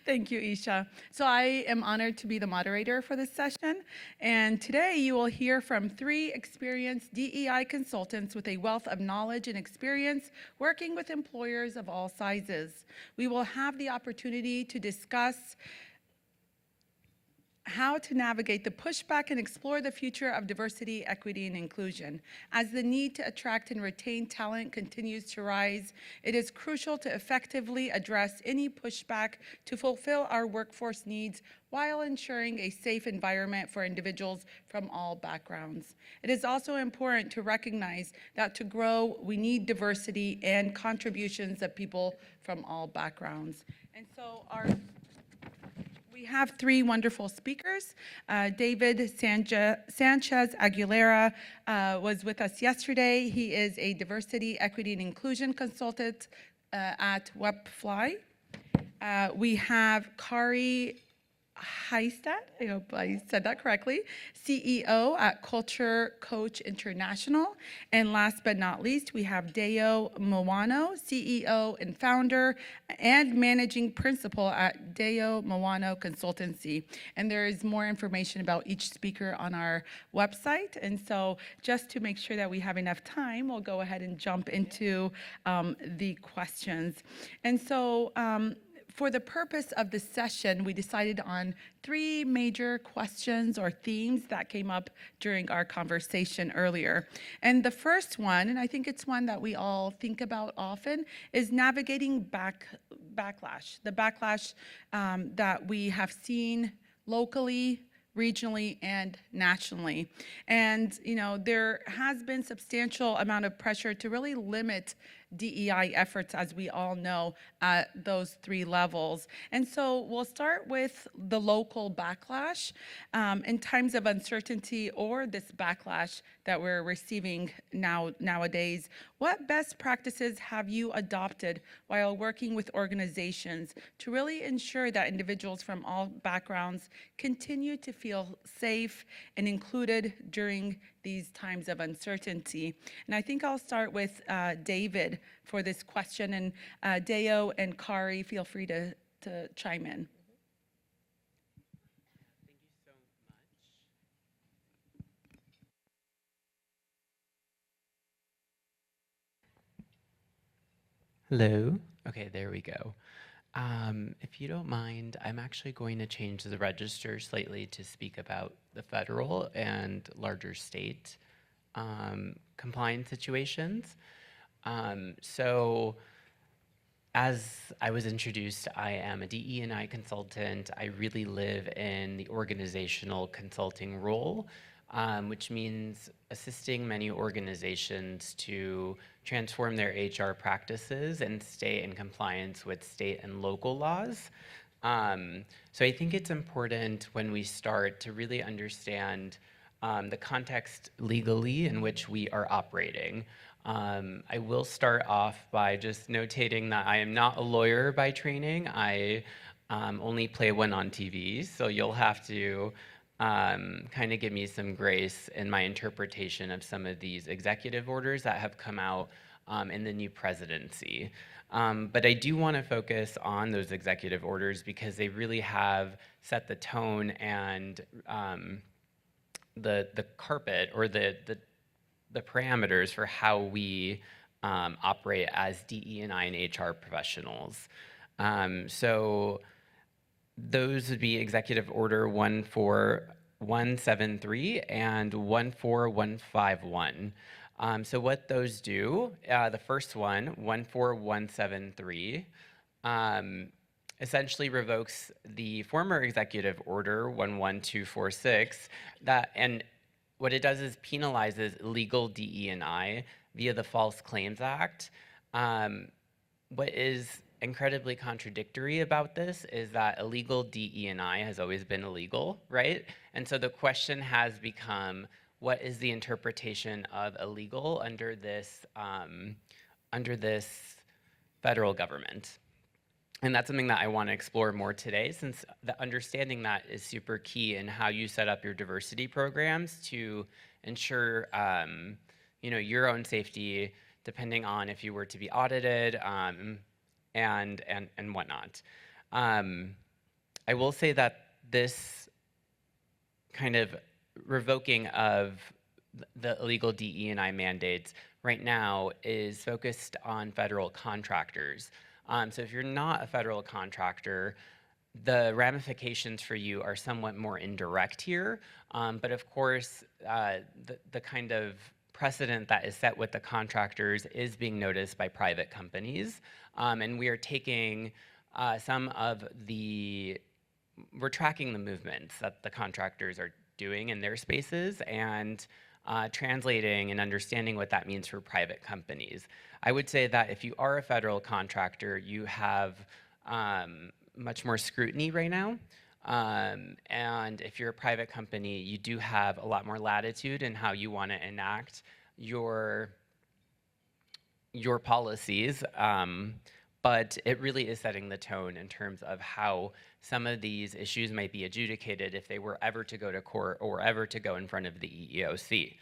Thank you, Isha. So I am honored to be the moderator for this session. And today you will hear from 3 experienced DEI consultants with a wealth of knowledge and experience working with employers of all sizes. We will have the opportunity to discuss how to navigate the pushback and explore the future of diversity, equity, and inclusion. As the need to attract and retain talent continues to rise, it is crucial to effectively address any pushback to fulfill our workforce needs while ensuring a safe environment for individuals from all backgrounds. It is also important to recognize that to grow, we need diversity and contributions of people from all backgrounds. And so we have 3 wonderful speakers. David Sanchez Aguilera was with us yesterday. He is a diversity, equity, and inclusion consultant at Webfly. We have Kari Heistat, I hope I said that correctly, CEO at Culture Coach International. And last but not least, we have Deo Moano, CEO and founder and managing principal at Deo Moano Consultancy. And there is more information about each speaker on our website. And so just to make sure that we have enough time, we'll go ahead and jump into the questions. And so, for the purpose of this session, we decided on 3 major questions or themes that came up during our conversation earlier. And the first one, and I think it's one that we all think about often, is navigating backlash. The backlash that we have seen locally, regionally, and nationally. And, there has been substantial amount of pressure to really limit DEI efforts, as we all know, at those 3 levels. And so we'll start with the local backlash. In times of uncertainty or this backlash that we're receiving nowadays, what best practices have you adopted while working with organizations to really ensure that individuals from all backgrounds continue to feel safe and included during these times of uncertainty? And I think I'll start with David for this question, and Deo and Kari, feel free to chime in. Thank you so much. Hello. Okay, there we go. If you don't mind, I'm actually going to change the register slightly to speak about the federal and larger state compliance situations. So as I was introduced, I am a DE&I consultant. I really live in the organizational consulting role, which means assisting many organizations to transform their HR practices and stay in compliance with state and local laws. So I think it's important when we start to really understand the context legally in which we are operating. I will start off by just notating that I am not a lawyer by training. I only play one on TV, so you'll have to kind of give me some grace in my interpretation of some of these executive orders that have come out in the new presidency. But I do want to focus on those executive orders because they really have set the tone and the carpet or the parameters for how we operate as DE&I and HR professionals. So those would be Executive Order 14173 and 14151. So what those do, the first one, 14173, essentially revokes the former Executive Order 11246 and what it does is penalizes illegal DE&I via the False Claims Act. What is incredibly contradictory about this is that illegal DE&I has always been illegal, right? And so the question has become, what is the interpretation of illegal under this federal government? And that's something that I want to explore more today, since the understanding that is super key in how you set up your diversity programs to ensure, your own safety, depending on if you were to be audited and whatnot. I will say that this kind of revoking of the illegal DE&I mandates right now is focused on federal contractors. So if you're not a federal contractor, the ramifications for you are somewhat more indirect here. But of course, the kind of precedent that is set with the contractors is being noticed by private companies. And we are taking some of the, we're tracking the movements that the contractors are doing in their spaces and translating and understanding what that means for private companies. I would say that if you are a federal contractor, you have much more scrutiny right now. And if you're a private company, you do have a lot more latitude in how you want to enact your policies. But it really is setting the tone in terms of how some of these issues might be adjudicated if they were ever to go to court or ever to go in front of the EEOC.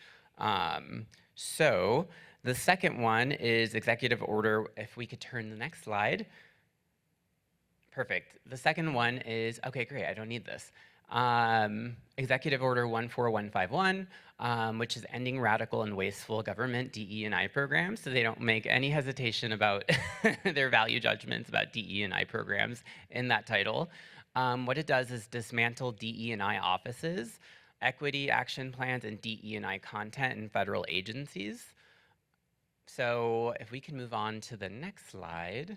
So the second one is executive order. If we could turn the next slide. Perfect. The second one is, okay, great, I don't need this. Executive Order 14151, which is ending radical and wasteful government DE&I programs, so they don't make any hesitation about their value judgments about DE&I programs in that title. What it does is dismantle DE&I offices, equity action plans, and DE&I content in federal agencies. So if we can move on to the next slide.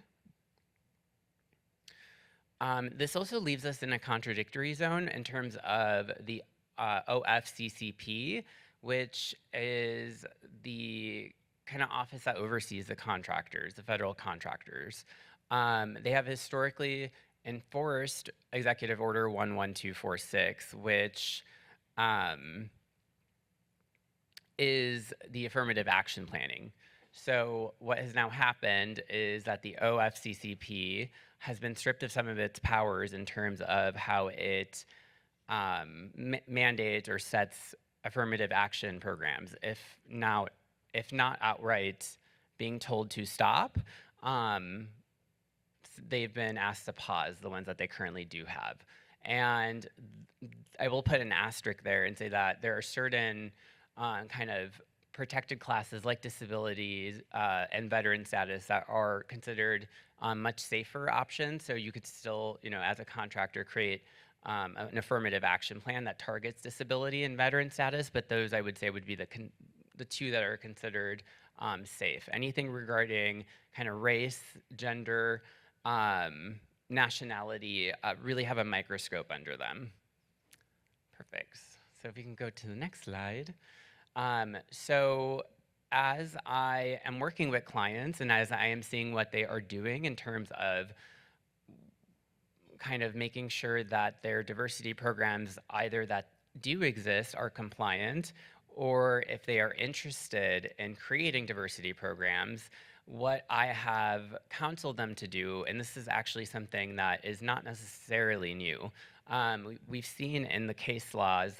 This also leaves us in a contradictory zone in terms of the OFCCP, which is the kind of office that oversees the contractors, the federal contractors. They have historically enforced Executive Order 11246, which is the affirmative action planning. So what has now happened is that the OFCCP has been stripped of some of its powers in terms of how it mandates or sets affirmative action programs. If not outright being told to stop, they've been asked to pause the ones that they currently do have. And I will put an asterisk there and say that there are certain kind of protected classes like disabilities and veteran status that are considered much safer options. So you could still, as a contractor, create an affirmative action plan that targets disability and veteran status, but those I would say would be the two that are considered safe. Anything regarding kind of race, gender, nationality really have a microscope under them. Perfect. So if we can go to the next slide. So as I am working with clients and as I am seeing what they are doing in terms of kind of making sure that their diversity programs, either that do exist, are compliant, or if they are interested in creating diversity programs, what I have counseled them to do, and this is actually something that is not necessarily new. We've seen in the case laws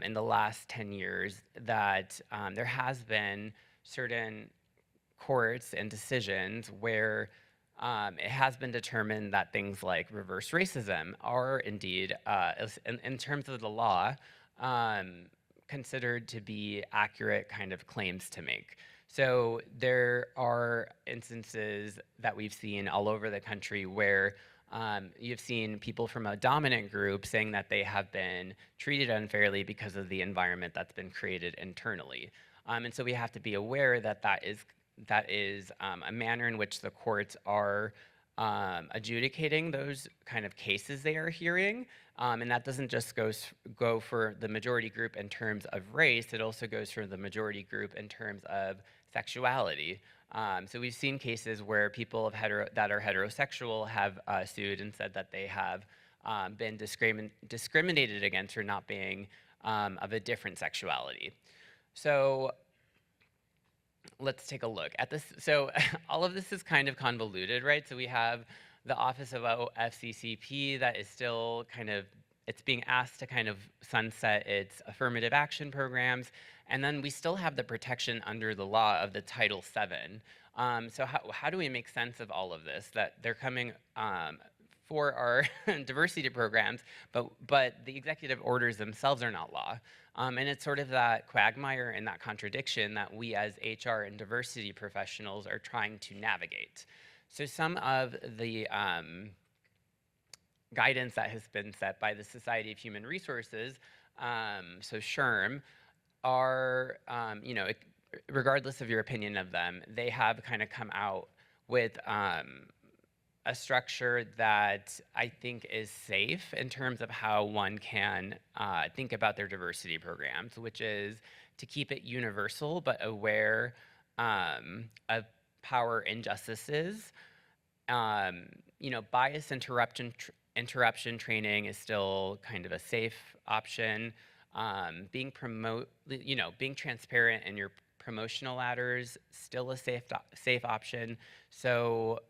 in the last 10 years that there has been certain courts and decisions where it has been determined that things like reverse racism are indeed, in terms of the law, considered to be accurate kind of claims to make. So there are instances that we've seen all over the country where you've seen people from a dominant group saying that they have been treated unfairly because of the environment that's been created internally. And so we have to be aware that that is a manner in which the courts are adjudicating those kind of cases they are hearing. And that doesn't just go for the majority group in terms of race, it also goes for the majority group in terms of sexuality. So we've seen cases where people that are heterosexual have sued and said that they have been discriminated against for not being of a different sexuality. So let's take a look at this. So all of this is kind of convoluted, right? So we have the Office of FCCP that is still kind of, it's being asked to kind of sunset its affirmative action programs. And then we still have the protection under the law of the Title VII. So how do we make sense of all of this? That they're coming for our diversity programs, but the executive orders themselves are not law. And it's sort of that quagmire and that contradiction that we as HR and diversity professionals are trying to navigate. So some of the guidance that has been set by the Society of Human Resources, so SHRM, are, regardless of your opinion of them, they have kind of come out with a structure that I think is safe in terms of how one can think about their diversity programs, which is to keep it universal but aware of power injustices. Bias interruption training is still kind of a safe option. Being transparent in your promotional ladders, still a safe option. So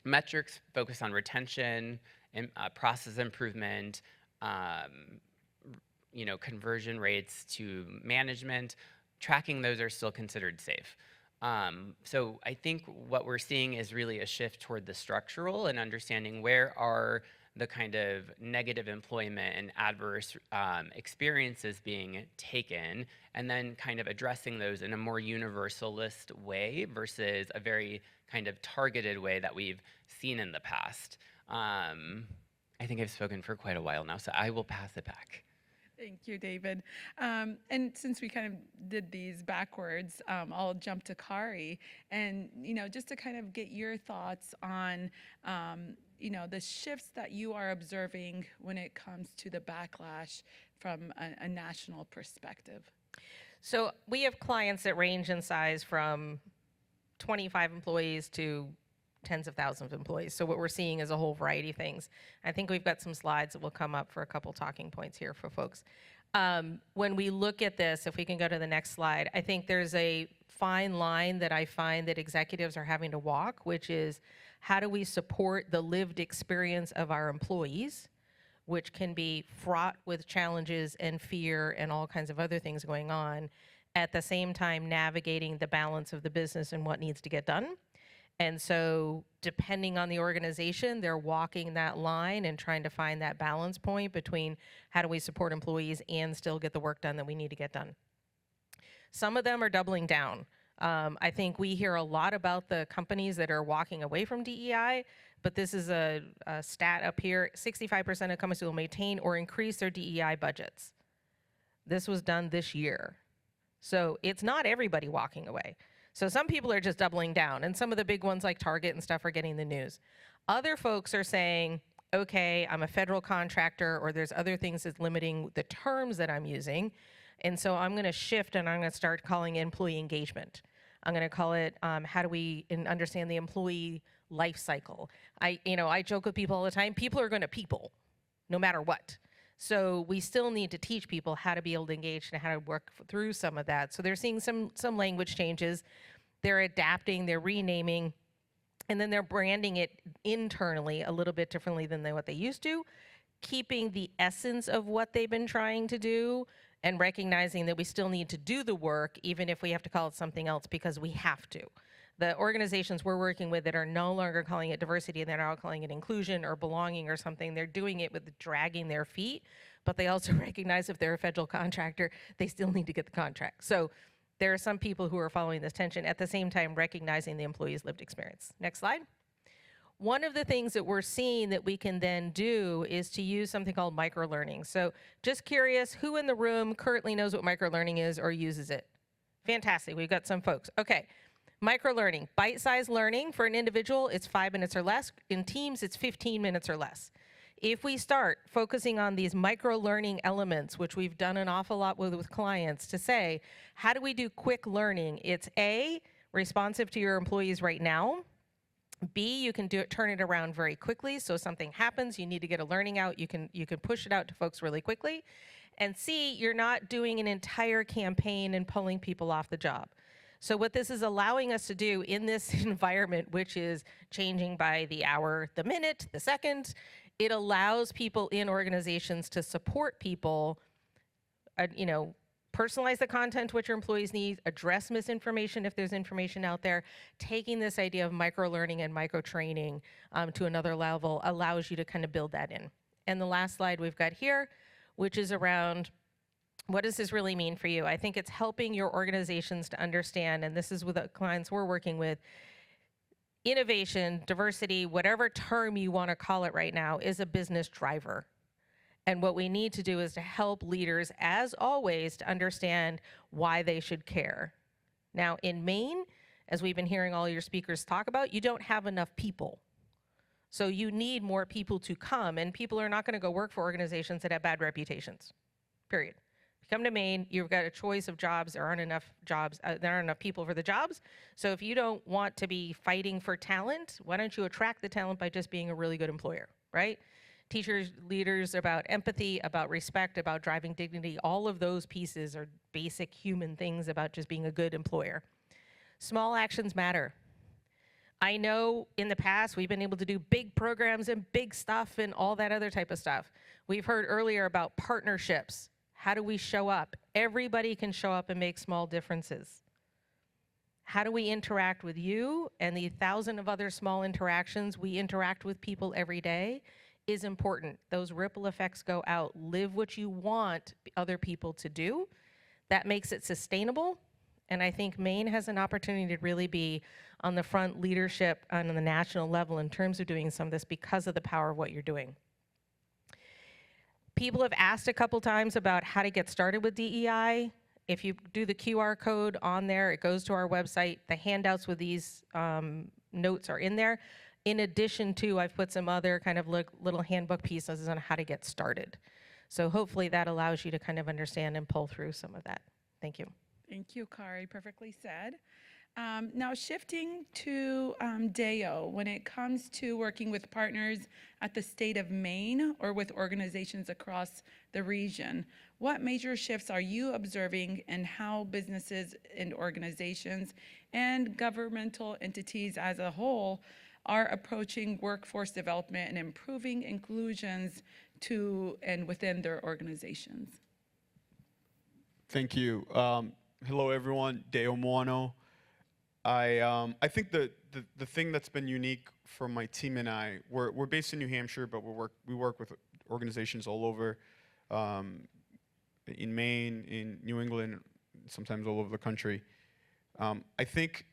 metrics focus on retention and process improvement, conversion rates to management. Tracking those are still considered safe. So I think what we're seeing is really a shift toward the structural and understanding where are the kind of negative employment and adverse experiences being taken, and then kind of addressing those in a more universalist way versus a very kind of targeted way that we've seen in the past. I think I've spoken for quite a while now, so I will pass it back. Thank you, David. And since we kind of did these backwards, I'll jump to Kari, and just to kind of get your thoughts on the shifts that you are observing when it comes to the backlash from a national perspective. So we have clients that range in size from 25 employees to tens of thousands of employees. So what we're seeing is a whole variety of things. I think we've got some slides that will come up for a couple talking points here for folks. When we look at this, if we can go to the next slide, I think there's a fine line that I find that executives are having to walk, which is how do we support the lived experience of our employees, which can be fraught with challenges and fear and all kinds of other things going on, at the same time navigating the balance of the business and what needs to get done. And so depending on the organization, they're walking that line and trying to find that balance point between how do we support employees and still get the work done that we need to get done. Some of them are doubling down. I think we hear a lot about the companies that are walking away from DEI, but this is a stat up here. 65% of companies will maintain or increase their DEI budgets. This was done this year. So it's not everybody walking away. So some people are just doubling down, and some of the big ones like Target and stuff are getting the news. Other folks are saying, okay, I'm a federal contractor, or there's other things that's limiting the terms that I'm using, and so I'm gonna shift and I'm gonna start calling it employee engagement. I'm gonna call it, how do we understand the employee life cycle? I joke with people all the time, people are gonna people, no matter what. So we still need to teach people how to be able to engage and how to work through some of that. So they're seeing some language changes. They're adapting, they're renaming, and then they're branding it internally a little bit differently than what they used to, keeping the essence of what they've been trying to do and recognizing that we still need to do the work even if we have to call it something else because we have to. The organizations we're working with that are no longer calling it diversity and they're now calling it inclusion or belonging or something, they're doing it with dragging their feet, but they also recognize if they're a federal contractor, they still need to get the contract. So there are some people who are following this tension at the same time recognizing the employee's lived experience. Next slide. One of the things that we're seeing that we can then do is to use something called microlearning. So just curious, who in the room currently knows what microlearning is or uses it? Fantastic, we've got some folks. Okay. Microlearning, bite-sized learning for an individual, it's 5 minutes or less. In teams, it's 15 minutes or less. If we start focusing on these micro-learning elements, which we've done an awful lot with clients, to say, how do we do quick learning? It's A, responsive to your employees right now. B, you can turn it around very quickly. So something happens, you need to get a learning out, you can push it out to folks really quickly. And C, you're not doing an entire campaign and pulling people off the job. So what this is allowing us to do in this environment, which is changing by the hour, the minute, the second, it allows people in organizations to support people, personalize the content to what your employees need, address misinformation if there's information out there. Taking this idea of micro-learning and micro-training to another level allows you to kind of build that in. And the last slide we've got here, which is around what does this really mean for you? I think it's helping your organizations to understand, and this is with the clients we're working with, innovation, diversity, whatever term you want to call it right now, is a business driver. And what we need to do is to help leaders, as always, to understand why they should care. Now, in Maine, as we've been hearing all your speakers talk about, you don't have enough people. So you need more people to come, and people are not going to go work for organizations that have bad reputations, period. If you come to Maine, you've got a choice of jobs. There aren't enough jobs. There aren't enough people for the jobs. So if you don't want to be fighting for talent, why don't you attract the talent by just being a really good employer, right? Teachers, leaders, about empathy, about respect, about driving dignity, all of those pieces are basic human things about just being a good employer. Small actions matter. I know in the past we've been able to do big programs and big stuff and all that other type of stuff. We've heard earlier about partnerships. How do we show up? Everybody can show up and make small differences. How do we interact with you and the 1,000 of other small interactions we interact with people every day is important. Those ripple effects go out. Live what you want other people to do. That makes it sustainable. And I think Maine has an opportunity to really be on the front leadership on the national level in terms of doing some of this because of the power of what you're doing. People have asked a couple times about how to get started with DEI. If you do the QR code on there, it goes to our website. The handouts with these notes are in there. In addition to, I've put some other kind of little handbook pieces on how to get started. So hopefully that allows you to kind of understand and pull through some of that. Thank you. Thank you, Kari. Perfectly said. Now shifting to DEO, when it comes to working with partners at the state of Maine or with organizations across the region, what major shifts are you observing in how businesses and organizations and governmental entities as a whole are approaching workforce development and improving inclusions to and within their organizations? Thank you. Hello, everyone. Deo Moano. I think the thing that's been unique for my team and I, we're based in New Hampshire, but we work with organizations all over, in Maine, in New England, sometimes all over the country. I think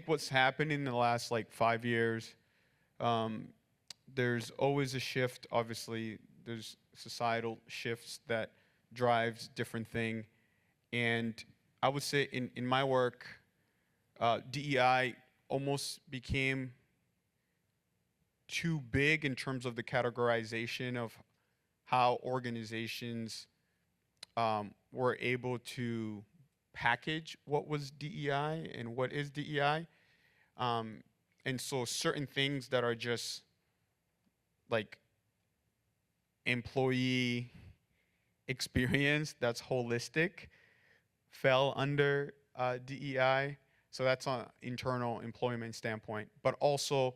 what's happened in the last like 5 years, there's always a shift. Obviously, there's societal shifts that drives different thing. And I would say in my work, DEI almost became too big in terms of the categorization of how organizations were able to package what was DEI and what is DEI. And so certain things that are just like employee experience that's holistic fell under DEI. So that's on internal employment standpoint. But also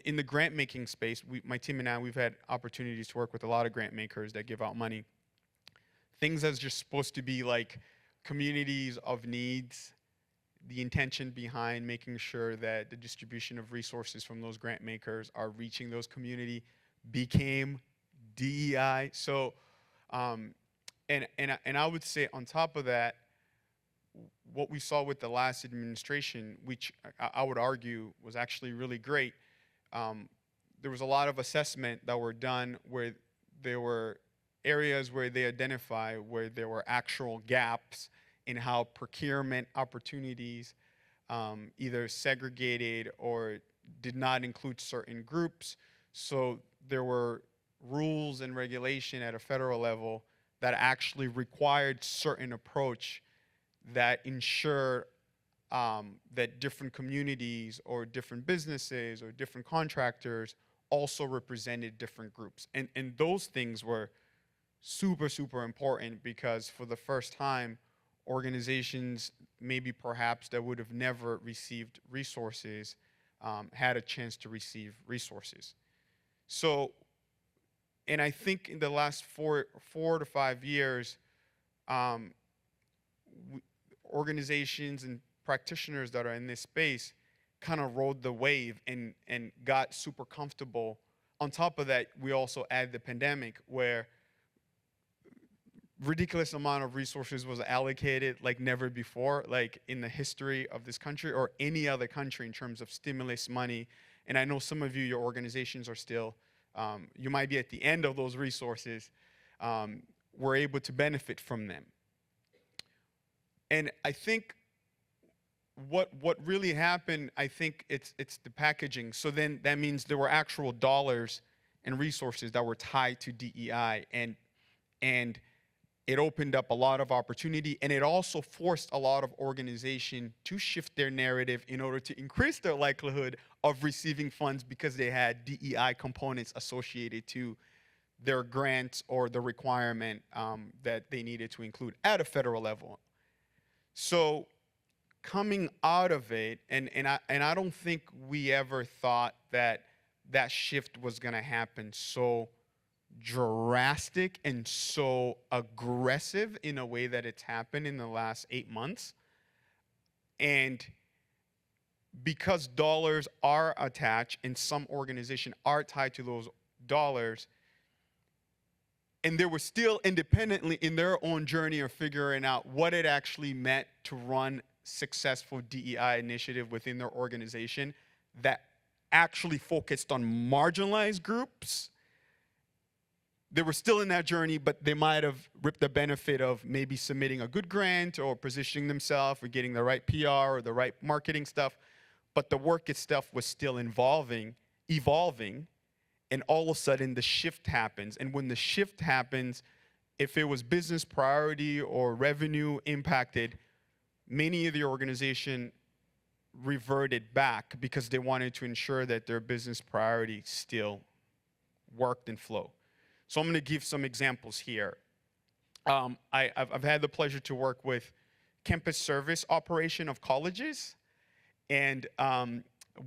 in the grant making space, my team and I, we've had opportunities to work with a lot of grant makers that give out money. Things that's just supposed to be like communities of needs, the intention behind making sure that the distribution of resources from those grant makers are reaching those community became DEI. So, and I would say on top of that, what we saw with the last administration, which I would argue was actually really great, there was a lot of assessment that were done where there were areas where they identify where there were actual gaps in how procurement opportunities either segregated or did not include certain groups. So there were rules and regulation at a federal level that actually required certain approach that ensure that different communities or different businesses or different contractors also represented different groups. And those things were super, super important because for the first time, organizations maybe perhaps that would have never received resources had a chance to receive resources. So and I think in the last 4 to 5 years, organizations and practitioners that are in this space kind of rode the wave and got super comfortable. On top of that, we also add the pandemic, where ridiculous amount of resources was allocated like never before, like in the history of this country or any other country, in terms of stimulus money. And I know some of you, your organizations are still, you might be at the end of those resources. We're able to benefit from them. And I think what really happened, I think it's the packaging. So then that means there were actual dollars and resources that were tied to DEI, and it opened up a lot of opportunity, and it also forced a lot of organizations to shift their narrative in order to increase their likelihood of receiving funds, because they had DEI components associated to their grants or the requirement that they needed to include at a federal level. So coming out of it, and I don't think we ever thought that that shift was going to happen so drastic and so aggressive in a way that it's happened in the last 8 months. And because dollars are attached and some organizations are tied to those dollars, and they were still independently in their own journey of figuring out what it actually meant to run successful DEI initiative within their organization that actually focused on marginalized groups. They were still in that journey, but they might have reaped the benefit of maybe submitting a good grant or positioning themselves or getting the right PR or the right marketing stuff. But the work itself was still evolving, and all of a sudden the shift happens. And when the shift happens, if it was business priority or revenue impacted, many of the organization reverted back because they wanted to ensure that their business priority still worked and flowed. So I'm going to give some examples here. I've had the pleasure to work with campus service operation of colleges, and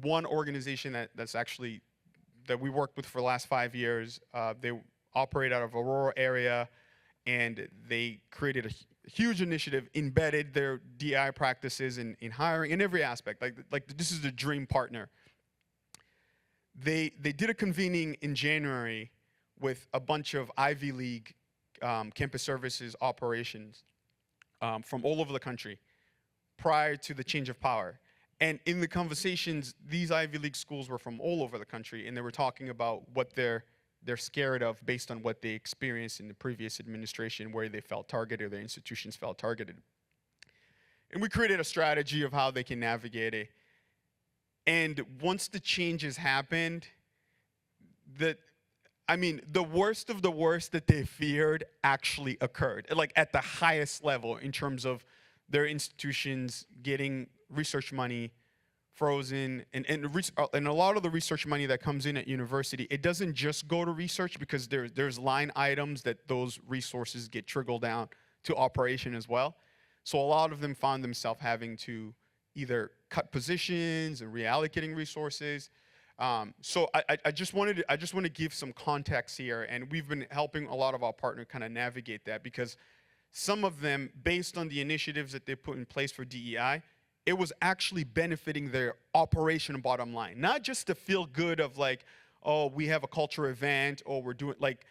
one organization that we worked with for the last 5 years. They operate out of Aurora area, and they created a huge initiative, embedded their DI practices in hiring in every aspect. Like this is the dream partner. They did a convening in January with a bunch of Ivy League campus services operations from all over the country prior to the change of power. And in the conversations, these Ivy League schools were from all over the country, and they were talking about what they're scared of based on what they experienced in the previous administration, where they felt targeted, their institutions felt targeted. And we created a strategy of how they can navigate it. And once the changes happened, the worst of the worst that they feared actually occurred, like at the highest level, in terms of their institutions getting research money frozen, and a lot of the research money that comes in at university, it doesn't just go to research, because there's line items that those resources get trickled down to operation as well. So a lot of them found themselves having to either cut positions and reallocating resources. So I just want to give some context here, and we've been helping a lot of our partners kind of navigate that, because some of them, based on the initiatives that they put in place for DEI, it was actually benefiting their operation bottom line. Not just to feel good of like, oh, we have a culture event, or we're doing, like,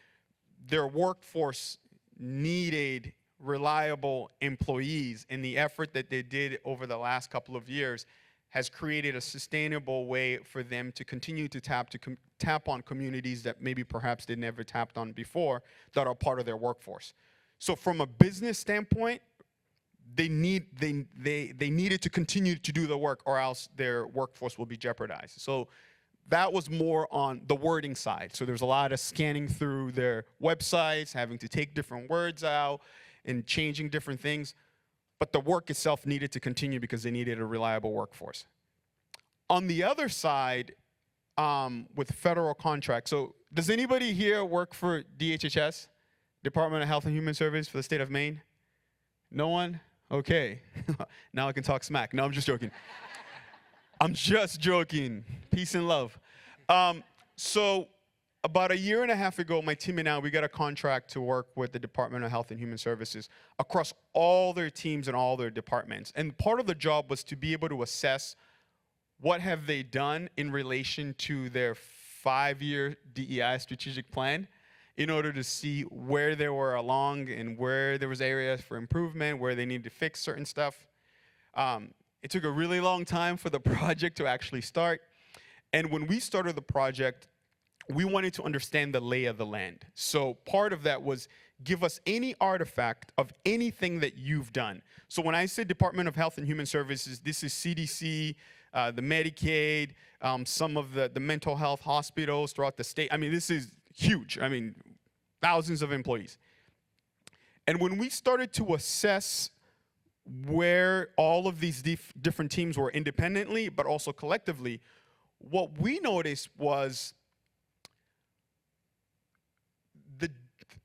their workforce needed reliable employees, and the effort that they did over the last couple of years has created a sustainable way for them to continue to tap on communities that maybe perhaps they never tapped on before, that are part of their workforce. So from a business standpoint, they needed to continue to do the work, or else their workforce will be jeopardized. So that was more on the wording side. So there's a lot of scanning through their websites, having to take different words out and changing different things. But the work itself needed to continue because they needed a reliable workforce. On the other side, with federal contracts, so does anybody here work for DHHS, Department of Health and Human Services, for the state of Maine? No one? Okay. Now I can talk smack. No, I'm just joking. I'm just joking. Peace and love. So about a year and a half ago, my team and I, we got a contract to work with the Department of Health and Human Services across all their teams and all their departments. And part of the job was to be able to assess what have they done in relation to their 5-year DEI strategic plan in order to see where they were along and where there was areas for improvement, where they needed to fix certain stuff. It took a really long time for the project to actually start. And when we started the project, we wanted to understand the lay of the land. So part of that was give us any artifact of anything that you've done. So when I say Department of Health and Human Services, this is CDC, the Medicaid, some of the mental health hospitals throughout the state. I mean, this is huge. I mean, thousands of employees. And when we started to assess where all of these different teams were independently, but also collectively, what we noticed was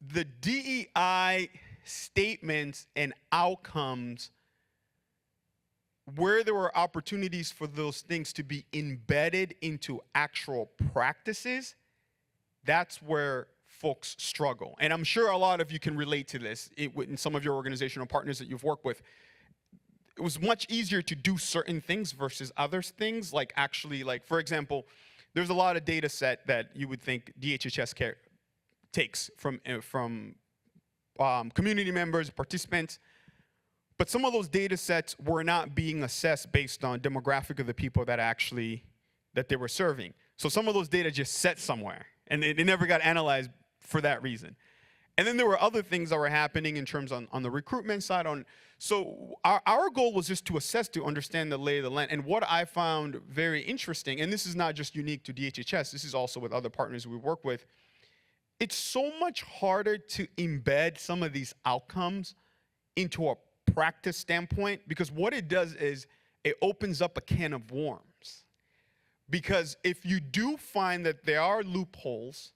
the DEI statements and outcomes, where there were opportunities for those things to be embedded into actual practices, that's where folks struggle. And I'm sure a lot of you can relate to this in some of your organizational partners that you've worked with. It was much easier to do certain things versus other things, like actually, like, for example, there's a lot of data set that you would think DHHS takes from community members, participants, but some of those data sets were not being assessed based on demographic of the people that they were serving. So some of those data just sat somewhere, and they never got analyzed for that reason. And then there were other things that were happening in terms on the recruitment side. So our goal was just to assess, to understand the lay of the land. And what I found very interesting, and this is not just unique to DHHS, this is also with other partners we work with, it's so much harder to embed some of these outcomes into a practice standpoint, because what it does is it opens up a can of worms. Because if you do find that there are loopholes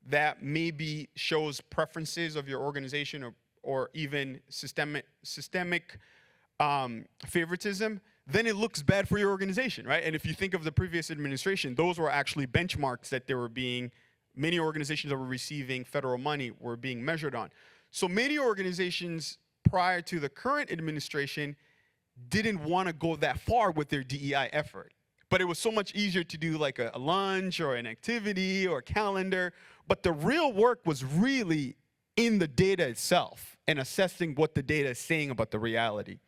that maybe shows preferences of your organization or even systemic favoritism, then it looks bad for your organization, right? And if you think of the previous administration, those were actually benchmarks that they were being, many organizations that were receiving federal money were being measured on. So many organizations prior to the current administration didn't want to go that far with their DEI effort. But it was so much easier to do like a lunch or an activity or a calendar. But the real work was really in the data itself and assessing what the data is saying about the reality.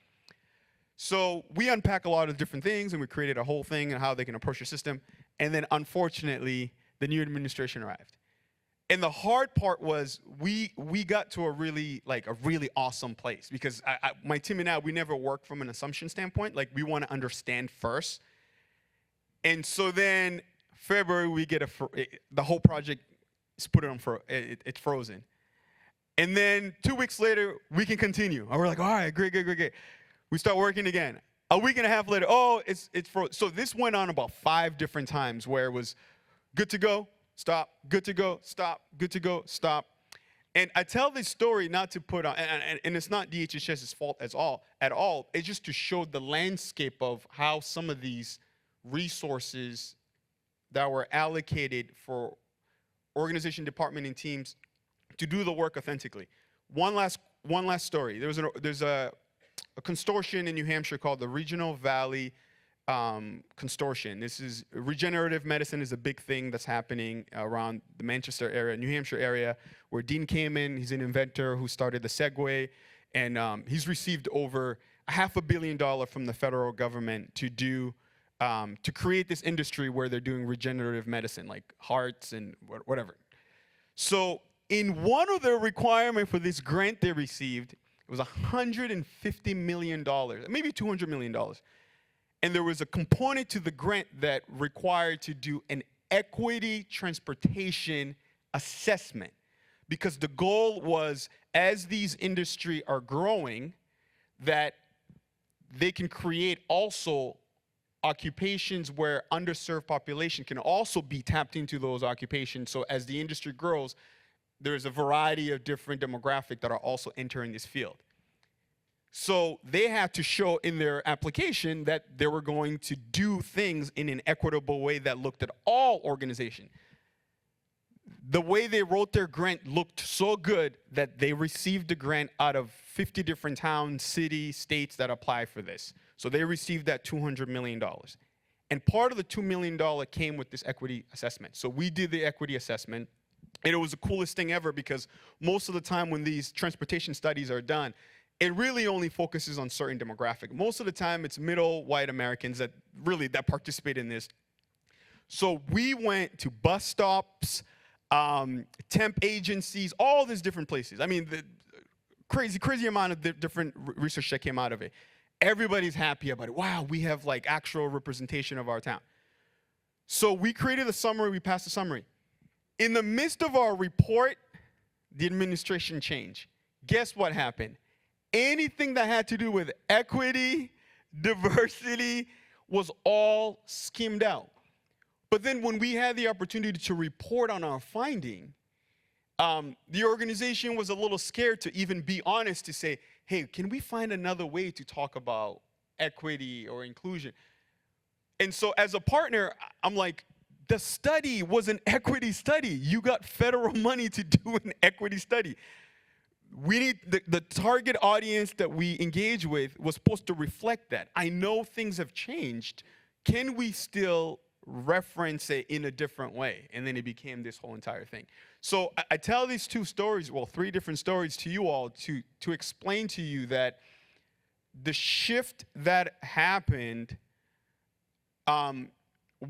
So we unpack a lot of different things, and we created a whole thing on how they can approach the system. And then unfortunately, the new administration arrived. And the hard part was we got to a really awesome place, because my team and I, we never work from an assumption standpoint. Like, we want to understand first. And so then February, we get the whole project is put on it's frozen. And then 2 weeks later, we can continue. And we're like, all right, great. We start working again. A week and a half later, it's frozen. So this went on about 5 different times where it was good to go, stop, good to go, stop, good to go, stop. And I tell this story not to put on, and it's not DHHS's fault at all. It's just to show the landscape of how some of these resources that were allocated for organization, department, and teams to do the work authentically. One last story. There's a consortium in New Hampshire called the Regional Valley Consortium. This is regenerative medicine is a big thing that's happening around the Manchester area, New Hampshire area, where Dean Kamen, he's an inventor who started the Segway, and he's received over $500 million from the federal government to create this industry where they're doing regenerative medicine, like hearts and whatever. So in one of the requirements for this grant they received, it was $150 million, maybe $200 million. And there was a component to the grant that required to do an equity transportation assessment, because the goal was, as these industries are growing, that they can create also occupations where underserved population can also be tapped into those occupations. So as the industry grows, there's a variety of different demographics that are also entering this field. So they had to show in their application that they were going to do things in an equitable way that looked at all organizations. the way they wrote their grant looked so good that they received the grant out of 50 different towns, cities, states that apply for this. So they received that $200 million. And part of the $2 million came with this equity assessment. So we did the equity assessment, and it was the coolest thing ever because most of the time when these transportation studies are done, it really only focuses on certain demographic. Most of the time it's middle white Americans that participate in this. So we went to bus stops, temp agencies, all these different places. I mean, the crazy amount of different research that came out of it. Everybody's happy about it. Wow, we have like actual representation of our town. So we created a summary, we passed a summary. In the midst of our report, the administration changed. Guess what happened? Anything that had to do with equity, diversity was all skimmed out. But then when we had the opportunity to report on our finding, the organization was a little scared to even be honest to say, hey, can we find another way to talk about equity or inclusion? And so as a partner, I'm like, the study was an equity study. You got federal money to do an equity study. We need the target audience that we engage with was supposed to reflect that. I know things have changed. Can we still reference it in a different way? And then it became this whole entire thing. So I tell these two stories, well, three different stories to you all to explain to you that the shift that happened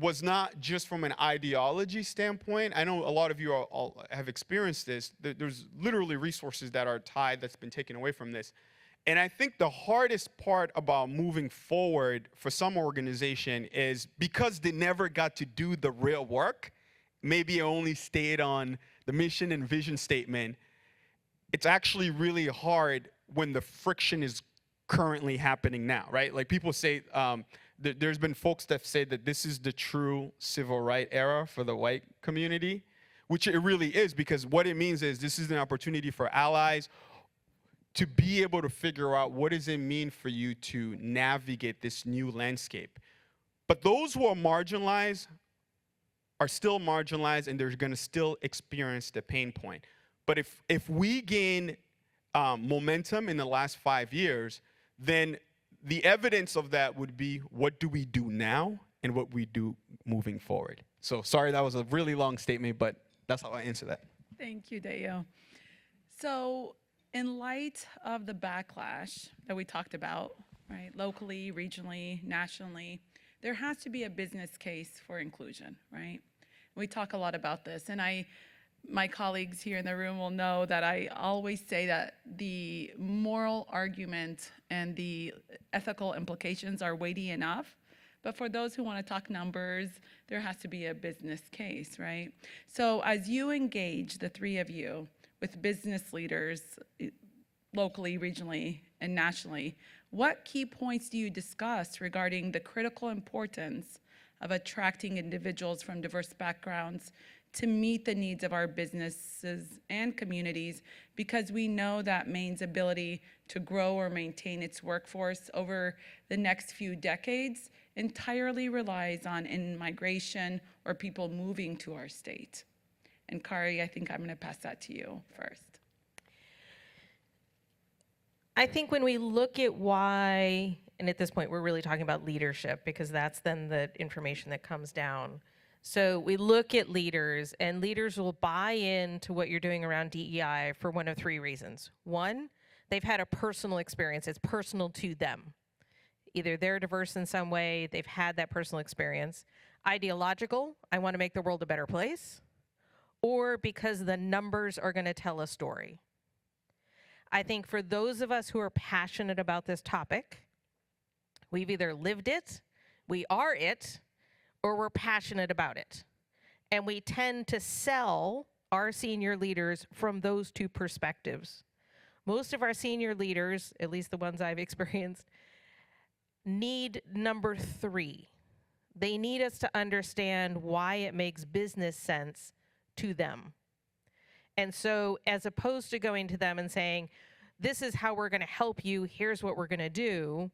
was not just from an ideology standpoint. I know a lot of you all have experienced this. There's literally resources that are tied that's been taken away from this. And I think the hardest part about moving forward for some organization is because they never got to do the real work, maybe only stayed on the mission and vision statement, it's actually really hard when the friction is currently happening now, right? Like people say, there's been folks that say that this is the true civil rights era for the white community, which it really is, because what it means is this is an opportunity for allies to be able to figure out what does it mean for you to navigate this new landscape. But those who are marginalized are still marginalized, and they're going to still experience the pain point. But if we gain momentum in the last 5 years, then the evidence of that would be what do we do now and what we do moving forward. So sorry, that was a really long statement, but that's how I answer that. Thank you, Deo. So in light of the backlash that we talked about, right, locally, regionally, nationally, there has to be a business case for inclusion, right? We talk a lot about this, and my colleagues here in the room will know that I always say that the moral argument and the ethical implications are weighty enough, but for those who want to talk numbers, there has to be a business case, right? So as you engage, the three of you, with business leaders locally, regionally, and nationally, what key points do you discuss regarding the critical importance of attracting individuals from diverse backgrounds to meet the needs of our businesses and communities, because we know that Maine's ability to grow or maintain its workforce over the next few decades entirely relies on in-migration or people moving to our state. And Kari, I think I'm going to pass that to you first. I think when we look at why, and at this point we're really talking about leadership because that's then the information that comes down. So we look at leaders, and leaders will buy into what you're doing around DEI for one of three reasons. One, they've had a personal experience. It's personal to them. Either they're diverse in some way, they've had that personal experience. Ideological, I want to make the world a better place. Or because the numbers are going to tell a story. I think for those of us who are passionate about this topic, we've either lived it, we are it, or we're passionate about it. And we tend to sell our senior leaders from those two perspectives. Most of our senior leaders, at least the ones I've experienced, need number three. They need us to understand why it makes business sense to them. And so as opposed to going to them and saying, this is how we're going to help you, here's what we're going to do,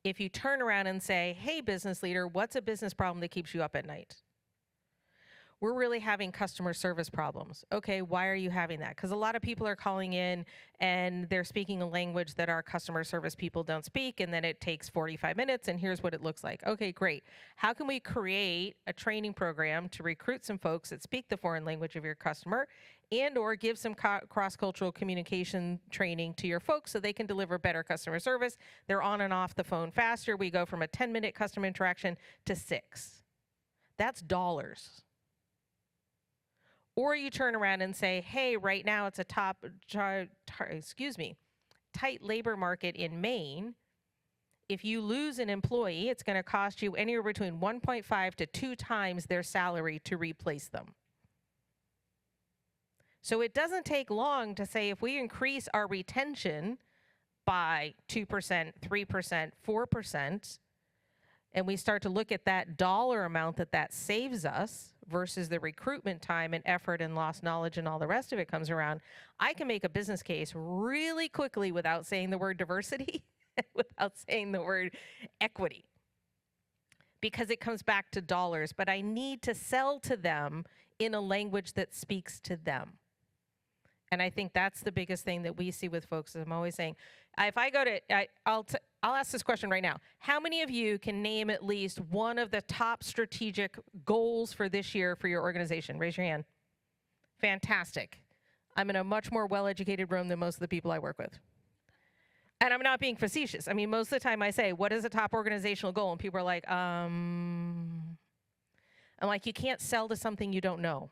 if you turn around and say, hey, business leader, what's a business problem that keeps you up at night? we're really having customer service problems. Okay, why are you having that? Because a lot of people are calling in and they're speaking a language that our customer service people don't speak, and then it takes 45 minutes, and here's what it looks like. Okay, great. How can we create a training program to recruit some folks that speak the foreign language of your customer, and or give some cross-cultural communication training to your folks so they can deliver better customer service? They're on and off the phone faster. We go from a 10-minute customer interaction to 6. That's dollars. Or you turn around and say, hey, right now it's a tight labor market in Maine. If you lose an employee, it's going to cost you anywhere between 1.5 to 2 times their salary to replace them. So it doesn't take long to say, if we increase our retention by 2%, 3%, 4%, and we start to look at that dollar amount that saves us versus the recruitment time and effort and lost knowledge and all the rest of it comes around, I can make a business case really quickly without saying the word diversity, without saying the word equity, because it comes back to dollars. But I need to sell to them in a language that speaks to them. And I think that's the biggest thing that we see with folks. I'm always saying, if I go to, I'll ask this question right now. How many of you can name at least one of the top strategic goals for this year for your organization? Raise your hand. Fantastic. I'm in a much more well-educated room than most of the people I work with. And I'm not being facetious. I mean, most of the time I say, what is a top organizational goal? And people are like, I'm like, you can't sell to something you don't know.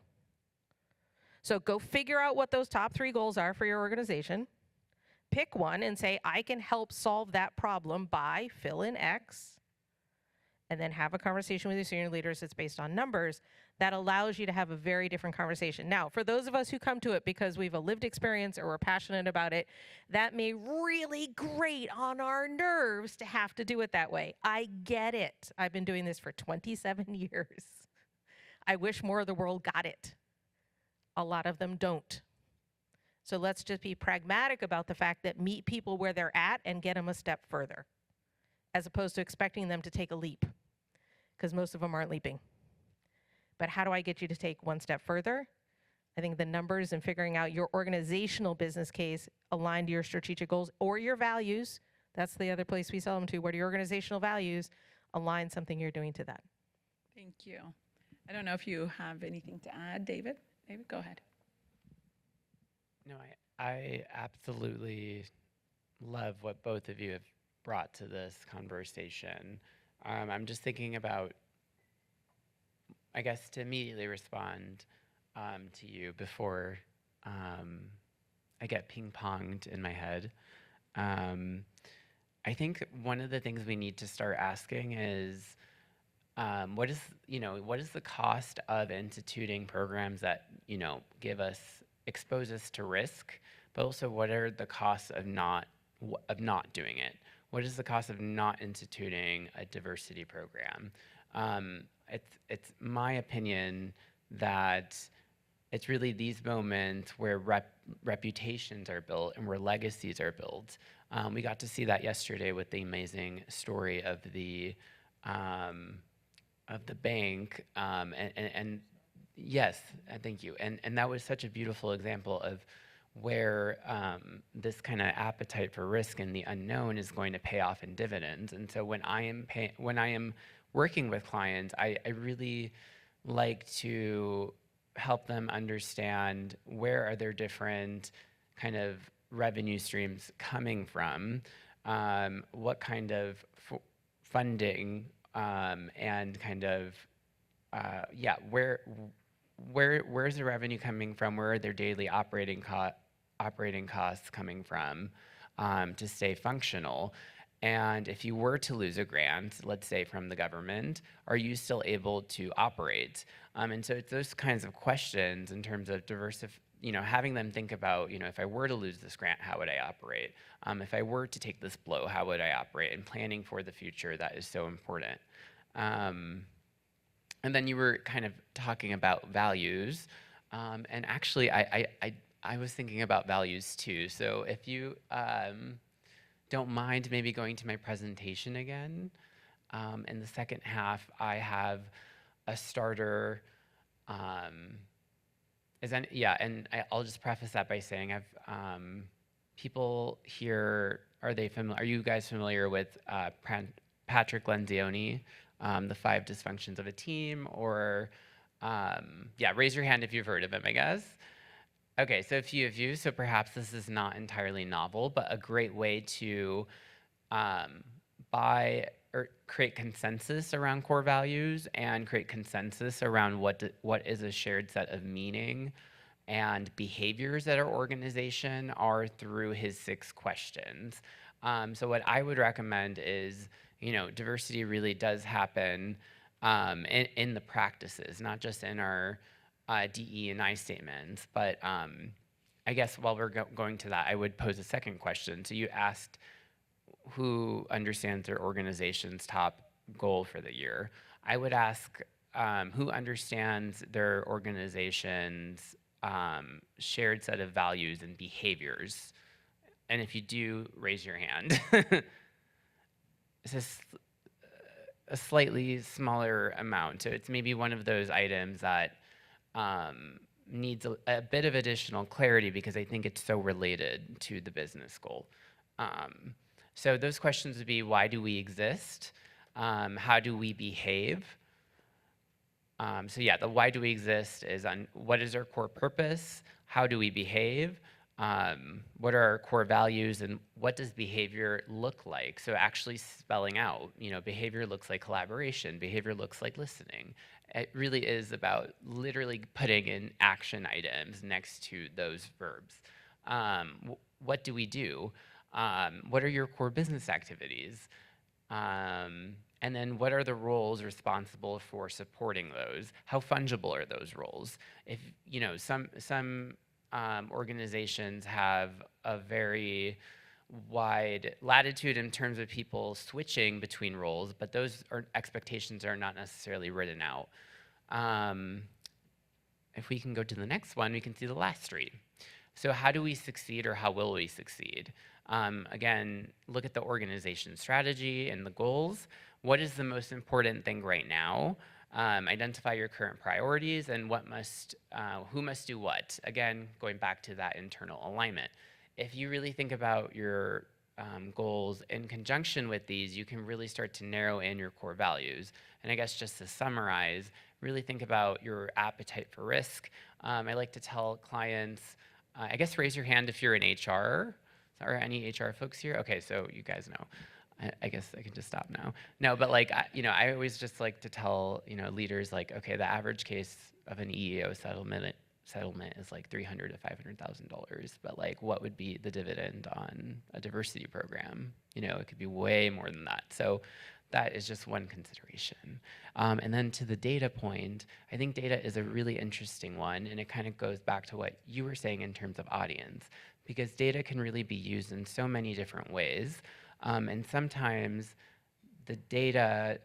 So go figure out what those top 3 goals are for your organization. Pick one and say, I can help solve that problem by fill in X. And then have a conversation with your senior leaders that's based on numbers. That allows you to have a very different conversation. Now, for those of us who come to it because we have a lived experience or we're passionate about it, that may really grate on our nerves to have to do it that way. I get it. I've been doing this for 27 years. I wish more of the world got it. A lot of them don't. So let's just be pragmatic about the fact that meet people where they're at and get them a step further, as opposed to expecting them to take a leap, because most of them aren't leaping. But how do I get you to take one step further? I think the numbers and figuring out your organizational business case aligned to your strategic goals or your values. That's the other place we sell them to. What are your organizational values? Align something you're doing to that. Thank you. I don't know if you have anything to add, David. David, go ahead. No, I absolutely love what both of you have brought to this conversation. I'm just thinking about, I guess, to immediately respond to you before I get ping-ponged in my head. I think one of the things we need to start asking is, what is the cost of instituting programs that, expose us to risk, but also what are the costs of not doing it? What is the cost of not instituting a diversity program? It's my opinion that it's really these moments where reputations are built and where legacies are built. We got to see that yesterday with the amazing story of the bank, and yes, thank you. And that was such a beautiful example of where this kind of appetite for risk and the unknown is going to pay off in dividends. And so when I am working with clients, I really like to help them understand where are their different kind of revenue streams coming from, what kind of funding, and kind of where's the revenue coming from? Where are their daily operating costs coming from to stay functional? And if you were to lose a grant, let's say from the government, are you still able to operate? And so it's those kinds of questions in terms of having them think about, if I were to lose this grant, how would I operate? If I were to take this blow, how would I operate? And planning for the future, that is so important. And then you were kind of talking about values. And actually, I was thinking about values too. So if you don't mind maybe going to my presentation again. In the second half, I have a starter Yeah, and I'll just preface that by saying people here, are you guys familiar with Patrick Lencioni, the 5 dysfunctions of a team? Or, yeah, raise your hand if you've heard of him, I guess. Okay, so a few of you, so perhaps this is not entirely novel, but a great way to buy or create consensus around core values and create consensus around what is a shared set of meaning and behaviors at our organization are through his 6 questions. So what I would recommend is, diversity really does happen in the practices, not just in our DE&I statements. But I guess while we're going to that, I would pose a second question. So you asked who understands their organization's top goal for the year. I would ask who understands their organization's shared set of values and behaviors. And if you do, raise your hand. It's a slightly smaller amount. So it's maybe one of those items that needs a bit of additional clarity because I think it's so related to the business goal. So those questions would be, why do we exist? How do we behave? So yeah, the why do we exist is on what is our core purpose? How do we behave? What are our core values, and what does behavior look like? So actually spelling out, behavior looks like collaboration, behavior looks like listening. It really is about literally putting in action items next to those verbs. What do we do? What are your core business activities? And then what are the roles responsible for supporting those? How fungible are those roles? If, some organizations have a very wide latitude in terms of people switching between roles, but those expectations are not necessarily written out. If we can go to the next one, we can see the last 3. So how do we succeed, or how will we succeed? Again, look at the organization strategy and the goals. What is the most important thing right now? Identify your current priorities and who must do what. Again, going back to that internal alignment. If you really think about your goals in conjunction with these, you can really start to narrow in your core values. And I guess just to summarize, really think about your appetite for risk. I like to tell clients, I guess raise your hand if you're in HR. Are any HR folks here? Okay, so you guys know. I guess I can just stop now. No, but I always just like to tell, leaders okay, the average case of an EEO settlement is like $300,000 to $500,000. But what would be the dividend on a diversity program? It could be way more than that. So that is just one consideration. And then to the data point, I think data is a really interesting one, and it kind of goes back to what you were saying in terms of audience, because data can really be used in so many different ways. And sometimes the data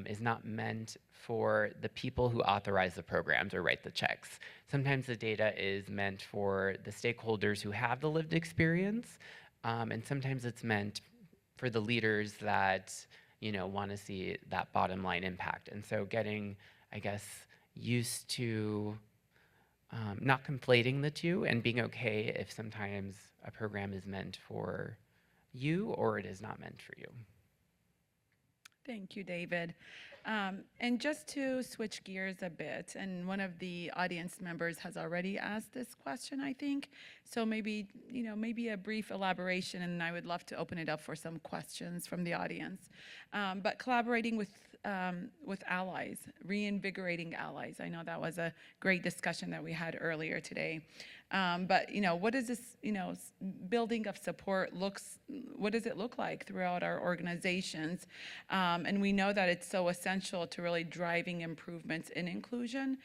is not meant for the people who authorize the programs or write the checks. Sometimes the data is meant for the stakeholders who have the lived experience, and sometimes it's meant for the leaders that want to see that bottom line impact. And so getting, I guess, used to not conflating the two and being okay if sometimes a program is meant for you or it is not meant for you. Thank you, David. And just to switch gears a bit, and one of the audience members has already asked this question, I think. So maybe a brief elaboration, and I would love to open it up for some questions from the audience. But collaborating with allies, reinvigorating allies. I know that was a great discussion that we had earlier today. But what does this building of support what does it look like throughout our organizations? And we know that it's so essential to really driving improvements in inclusion.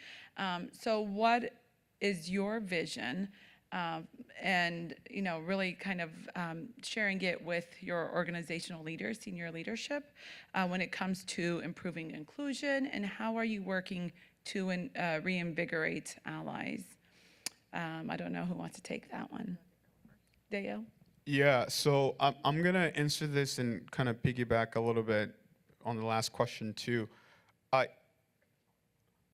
So what is your vision? And really kind of sharing it with your organizational leaders, senior leadership, when it comes to improving inclusion, and how are you working to reinvigorate allies? I don't know who wants to take that one. Deo? Yeah, so I'm going to answer this and kind of piggyback a little bit on the last question too.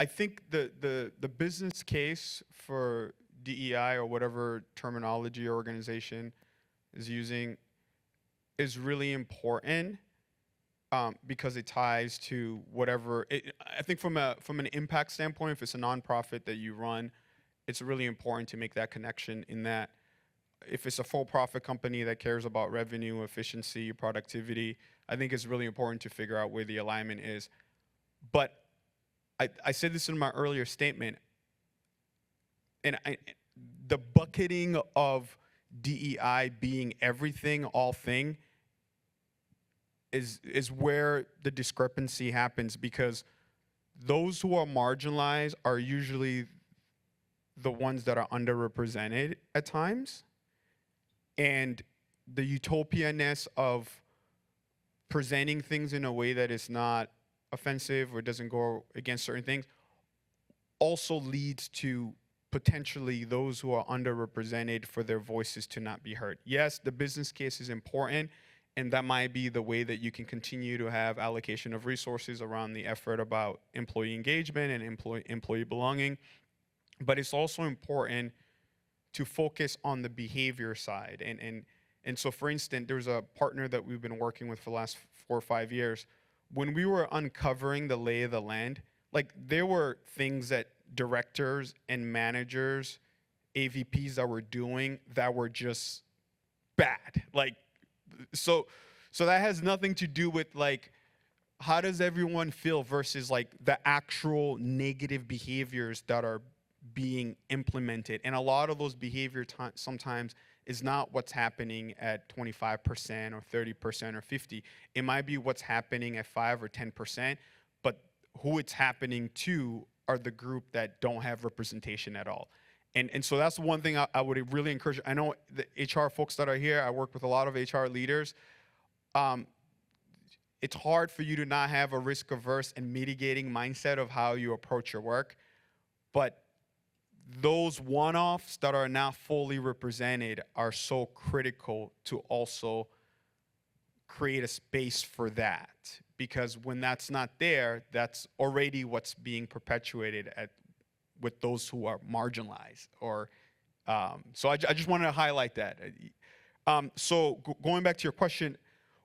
I think the business case for DEI or whatever terminology or organization is using is really important because it ties to whatever. I think from an impact standpoint, if it's a nonprofit that you run, it's really important to make that connection. In that, if it's a for-profit company that cares about revenue, efficiency, productivity, I think it's really important to figure out where the alignment is. But I said this in my earlier statement, and the bucketing of DEI being everything, all thing, is where the discrepancy happens, because those who are marginalized are usually the ones that are underrepresented at times. And the utopianness of presenting things in a way that is not offensive or doesn't go against certain things also leads to potentially those who are underrepresented for their voices to not be heard. Yes, the business case is important, and that might be the way that you can continue to have allocation of resources around the effort about employee engagement and employee belonging. But it's also important to focus on the behavior side. And so, for instance, there's a partner that we've been working with for the last 4 or 5 years. When we were uncovering the lay of the land, like, there were things that directors and managers, AVPs that were doing that were just bad. Like, so that has nothing to do with, like, how does everyone feel versus, like, the actual negative behaviors that are being implemented. And a lot of those behavior sometimes is not what's happening at 25% or 30% or 50%. It might be what's happening at 5 or 10%, but who it's happening to are the group that don't have representation at all. And so that's one thing I would really encourage. I know the HR folks that are here, I work with a lot of HR leaders. It's hard for you to not have a risk-averse and mitigating mindset of how you approach your work, but those one-offs that are not fully represented are so critical to also create a space for that. Because when that's not there, that's already what's being perpetuated with those who are marginalized. Or so I just wanted to highlight that. So going back to your question,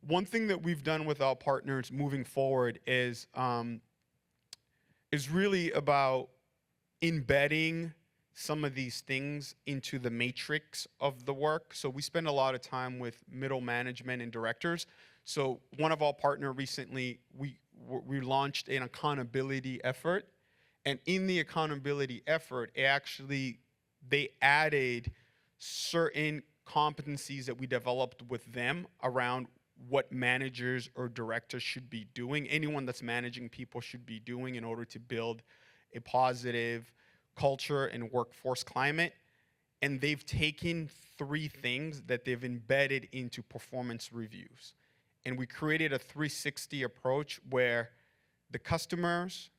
one thing that we've done with our partners moving forward is really about embedding some of these things into the matrix of the work. So we spend a lot of time with middle management and directors. So one of our partner recently, we launched an accountability effort. And in the accountability effort, they added certain competencies that we developed with them around what managers or directors should be doing, anyone that's managing people should be doing in order to build a positive culture and workforce climate. And they've taken 3 things that they've embedded into performance reviews. And we created a 360 approach where the customers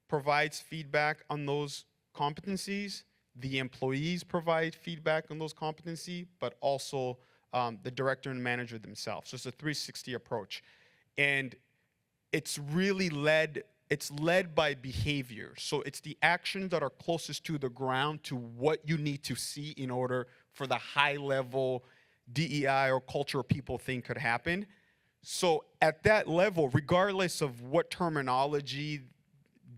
provides feedback on those competencies, the employees provide feedback on those competencies, but also the director and manager themselves. So it's a 360 approach. And it's really led by behavior. So it's the actions that are closest to the ground to what you need to see in order for the high level DEI or culture people think could happen. So at that level, regardless of what terminology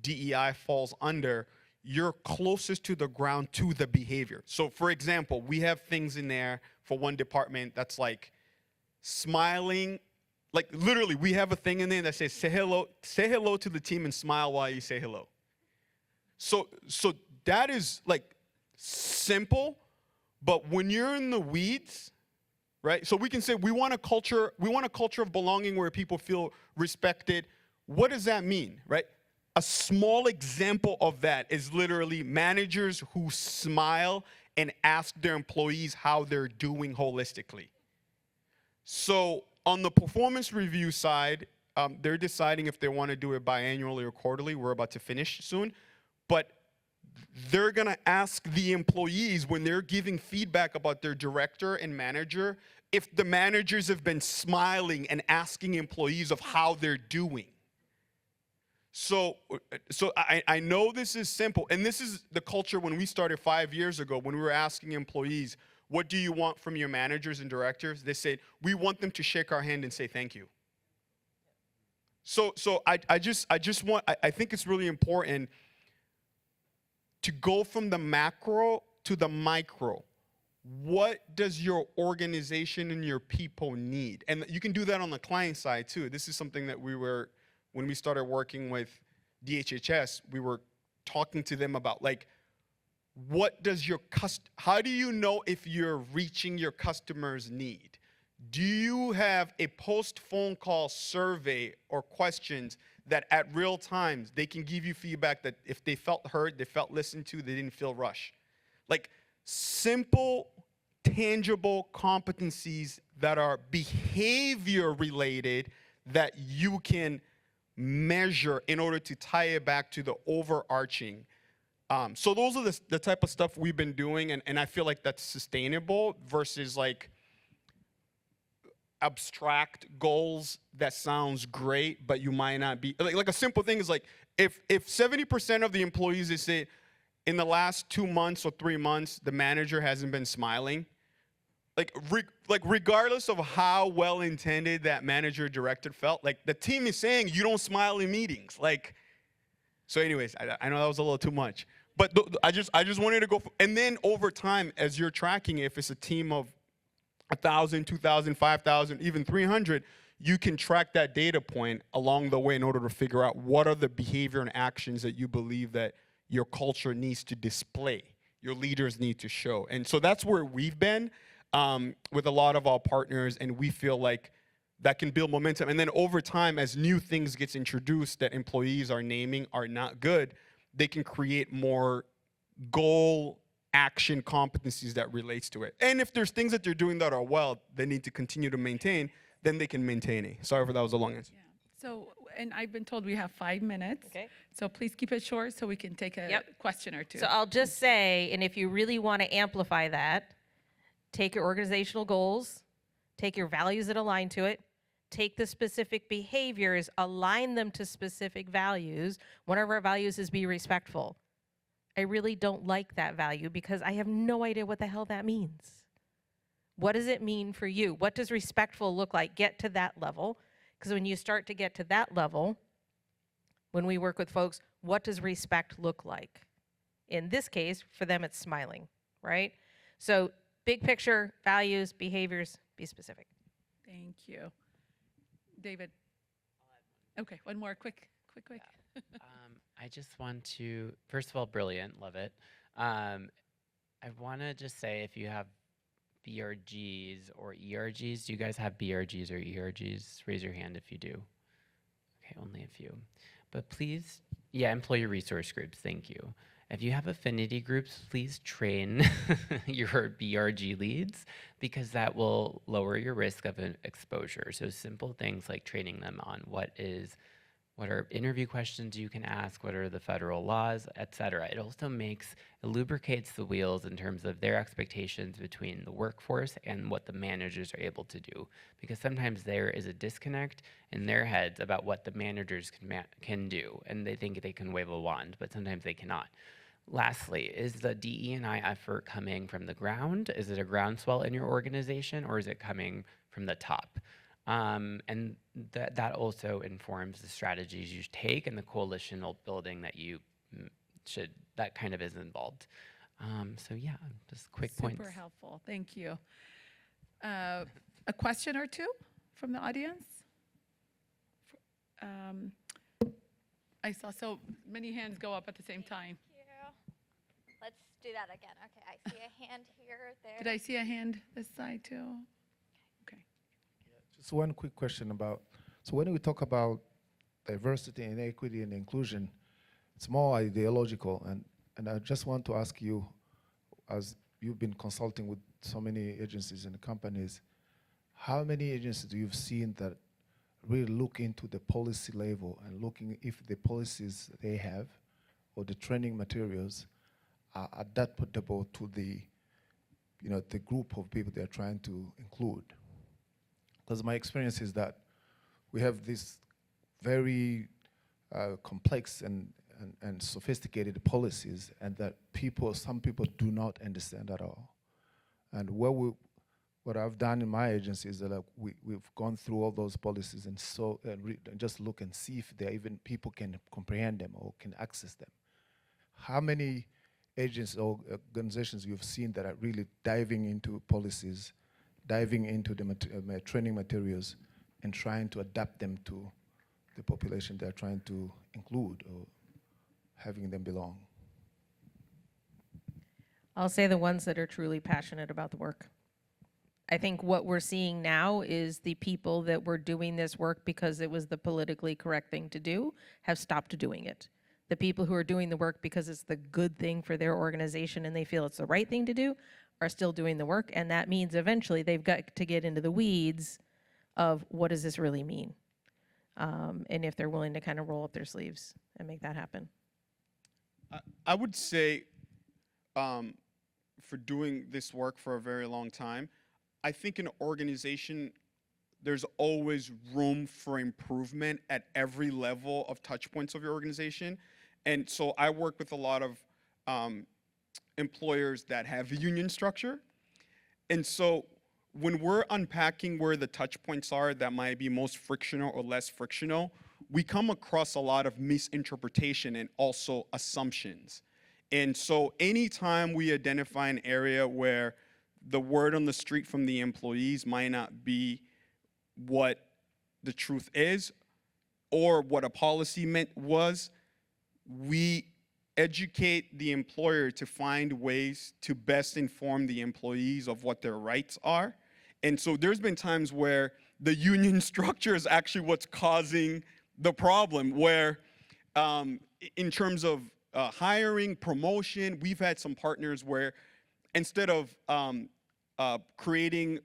DEI falls under, you're closest to the ground to the behavior. So for example, we have things in there for one department that's like smiling. Like, literally, we have a thing in there that says, say hello to the team and smile while you say hello. So that is, like, simple, but when you're in the weeds, right? So we can say we want a culture of belonging where people feel respected. What does that mean, right? A small example of that is literally managers who smile and ask their employees how they're doing holistically. So on the performance review side, they're deciding if they want to do it biannually or quarterly. We're about to finish soon. But they're going to ask the employees when they're giving feedback about their director and manager if the managers have been smiling and asking employees of how they're doing. I know this is simple, and this is the culture when we started 5 years ago, when we were asking employees, what do you want from your managers and directors? They said, we want them to shake our hand and say thank you. I think it's really important to go from the macro to the micro. What does your organization and your people need? And you can do that on the client side too. This is something that when we started working with DHHS, we were talking to them about, like, what does how do you know if you're reaching your customer's need? Do you have a post-phone call survey or questions that at real times they can give you feedback that if they felt heard, they felt listened to, they didn't feel rushed? Like, simple, tangible competencies that are behavior related that you can measure in order to tie it back to the overarching. So those are the type of stuff we've been doing, and I feel like that's sustainable versus like abstract goals that sounds great, but you might not be, like a simple thing is like, if 70% of the employees, they say, in the last 2 months or 3 months, the manager hasn't been smiling, like regardless of how well intended that manager or director felt, like the team is saying you don't smile in meetings. Like, so anyways, I know that was a little too much, but I just wanted to go, and then over time, as you're tracking, if it's a team of 1,000, 2,000, 5,000, even 300, you can track that data point along the way in order to figure out what are the behavior and actions that you believe that your culture needs to display, your leaders need to show. And so that's where we've been with a lot of our partners, and we feel like that can build momentum. And then over time, as new things gets introduced that employees are naming are not good, they can create more goal action competencies that relates to it. And if there's things that they're doing that are well, they need to continue to maintain, then they can maintain it. Sorry for that was a long answer. Yeah. So, and I've been told we have 5 minutes. Okay. So please keep it short so we can take a question or two. So I'll just say, and if you really want to amplify that, take your organizational goals, take your values that align to it, take the specific behaviors, align them to specific values. One of our values is be respectful. I really don't like that value because I have no idea what the hell that means. What does it mean for you? What does respectful look like? Get to that level. Because when you start to get to that level, when we work with folks, what does respect look like? In this case, for them, it's smiling, right? So big picture, values, behaviors, be specific. Thank you. David. Okay, one more, quick. I just want to, first of all, brilliant, love it. I want to just say, if you have BRGs or ERGs, do you guys have BRGs or ERGs? Raise your hand if you do. Okay, only a few. But please, yeah, employee resource groups, thank you. If you have affinity groups, please train your BRG leads, because that will lower your risk of an exposure. So simple things like training them on what are interview questions you can ask, what are the federal laws, et cetera. It also lubricates the wheels in terms of their expectations between the workforce and what the managers are able to do. Because sometimes there is a disconnect in their heads about what the managers can do, and they think they can wave a wand, but sometimes they cannot. Lastly, is the DE&I effort coming from the ground? Is it a groundswell in your organization, or is it coming from the top? And that also informs the strategies you take and the coalitional building that you that kind of is involved. So yeah, just quick points. Super helpful, thank you. A question or two from the audience? I saw so many hands go up at the same time. Thank you. Let's do that again. Okay, I see a hand here, there. Did I see a hand this side too? Okay. Just one quick question about, so when we talk about diversity and equity and inclusion, it's more ideological, and I just want to ask you, as you've been consulting with so many agencies and companies, how many agencies do you've seen that really look into the policy level and looking if the policies they have or the training materials are adaptable to the, the group of people they're trying to include? Because my experience is that we have this very complex and sophisticated policies, and that some people do not understand at all. And what I've done in my agency is that we've gone through all those policies and just look and see if there even people can comprehend them or can access them. How many agencies or organizations you've seen that are really diving into policies, diving into the training materials, and trying to adapt them to the population they're trying to include or having them belong? I'll say the ones that are truly passionate about the work. I think what we're seeing now is the people that were doing this work because it was the politically correct thing to do have stopped doing it. The people who are doing the work because it's the good thing for their organization and they feel it's the right thing to do are still doing the work, and that means eventually they've got to get into the weeds of what does this really mean, and if they're willing to kind of roll up their sleeves and make that happen. I would say, for doing this work for a very long time, I think an organization, there's always room for improvement at every level of touch points of your organization. And so I work with a lot of employers that have a union structure. And so when we're unpacking where the touch points are that might be most frictional or less frictional, we come across a lot of misinterpretation and also assumptions. And so anytime we identify an area where the word on the street from the employees might not be what the truth is or what a policy was, we educate the employer to find ways to best inform the employees of what their rights are. And so there's been times where the union structure is actually what's causing the problem, where in terms of hiring, promotion, we've had some partners where instead of creating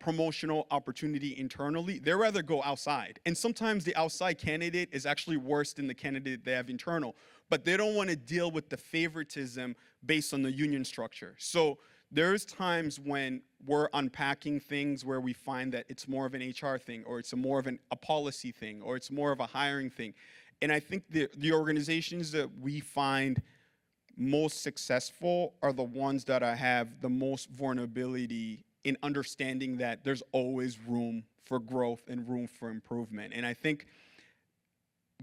promotional opportunity internally, they rather go outside. And sometimes the outside candidate is actually worse than the candidate they have internal, but they don't want to deal with the favoritism based on the union structure. So there's times when we're unpacking things where we find that it's more of an HR thing, or it's more of a policy thing, or it's more of a hiring thing. And I think the organizations that we find most successful are the ones that have the most vulnerability in understanding that there's always room for growth and room for improvement. And I think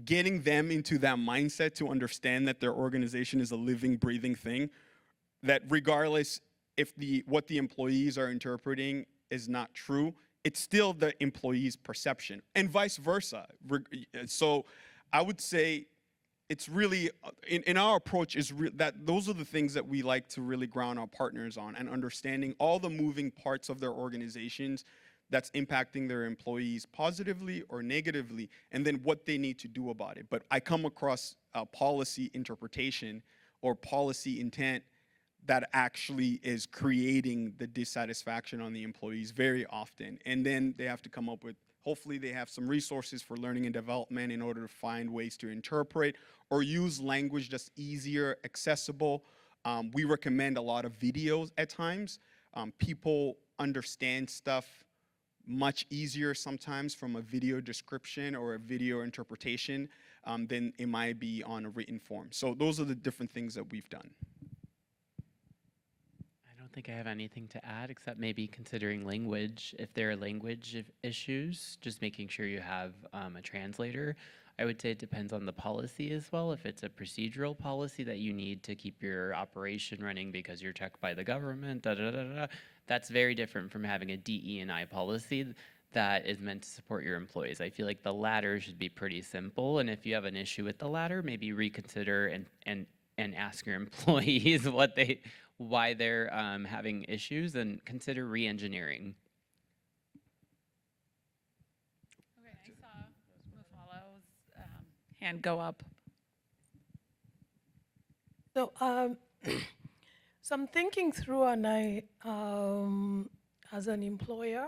getting them into that mindset to understand that their organization is a living, breathing thing, that regardless if what the employees are interpreting is not true, it's still the employee's perception, and vice versa. So I would say it's really, in our approach, that those are the things that we like to really ground our partners on, and understanding all the moving parts of their organizations that's impacting their employees positively or negatively, and then what they need to do about it. But I come across policy interpretation or policy intent that actually is creating the dissatisfaction on the employees very often. And then they have to come up with, hopefully they have some resources for learning and development in order to find ways to interpret or use language that's easier, accessible. We recommend a lot of videos at times. People understand stuff much easier sometimes from a video description or a video interpretation than it might be on a written form. So those are the different things that we've done. I don't think I have anything to add except maybe considering language. If there are language issues, just making sure you have a translator. I would say it depends on the policy as well. If it's a procedural policy that you need to keep your operation running because you're checked by the government, that's very different from having a DE&I policy that is meant to support your employees. I feel like the latter should be pretty simple, and if you have an issue with the latter, maybe reconsider and ask your employees why they're having issues, and consider re-engineering. Okay, I saw Mufalo's hand go up. So, so I'm thinking through, and I, as an employer,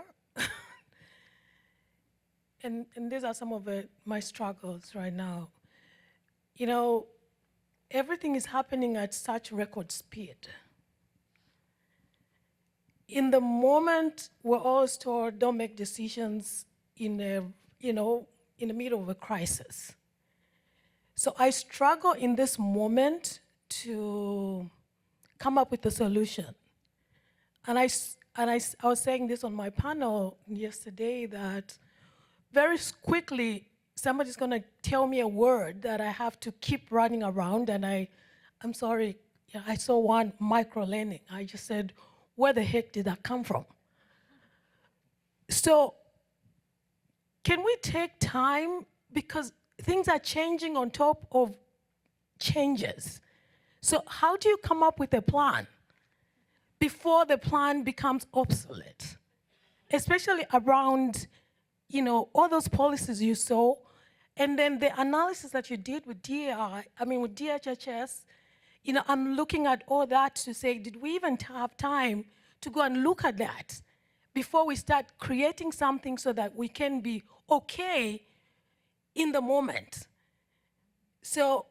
and these are some of my struggles right now. You know, everything is happening at such record speed. In the moment, we're always told, don't make decisions in a, in the middle of a crisis. So I struggle in this moment to come up with a solution. And I was saying this on my panel yesterday that very quickly somebody's going to tell me a word that I have to keep running around, and I'm sorry, yeah, I saw one, micro-learning. I just said, where the heck did that come from? So can we take time, because things are changing on top of changes. So how do you come up with a plan before the plan becomes obsolete? Especially around, all those policies you saw, and then the analysis that you did with with DHHS, I'm looking at all that to say, did we even have time to go and look at that before we start creating something so that we can be okay in the moment? So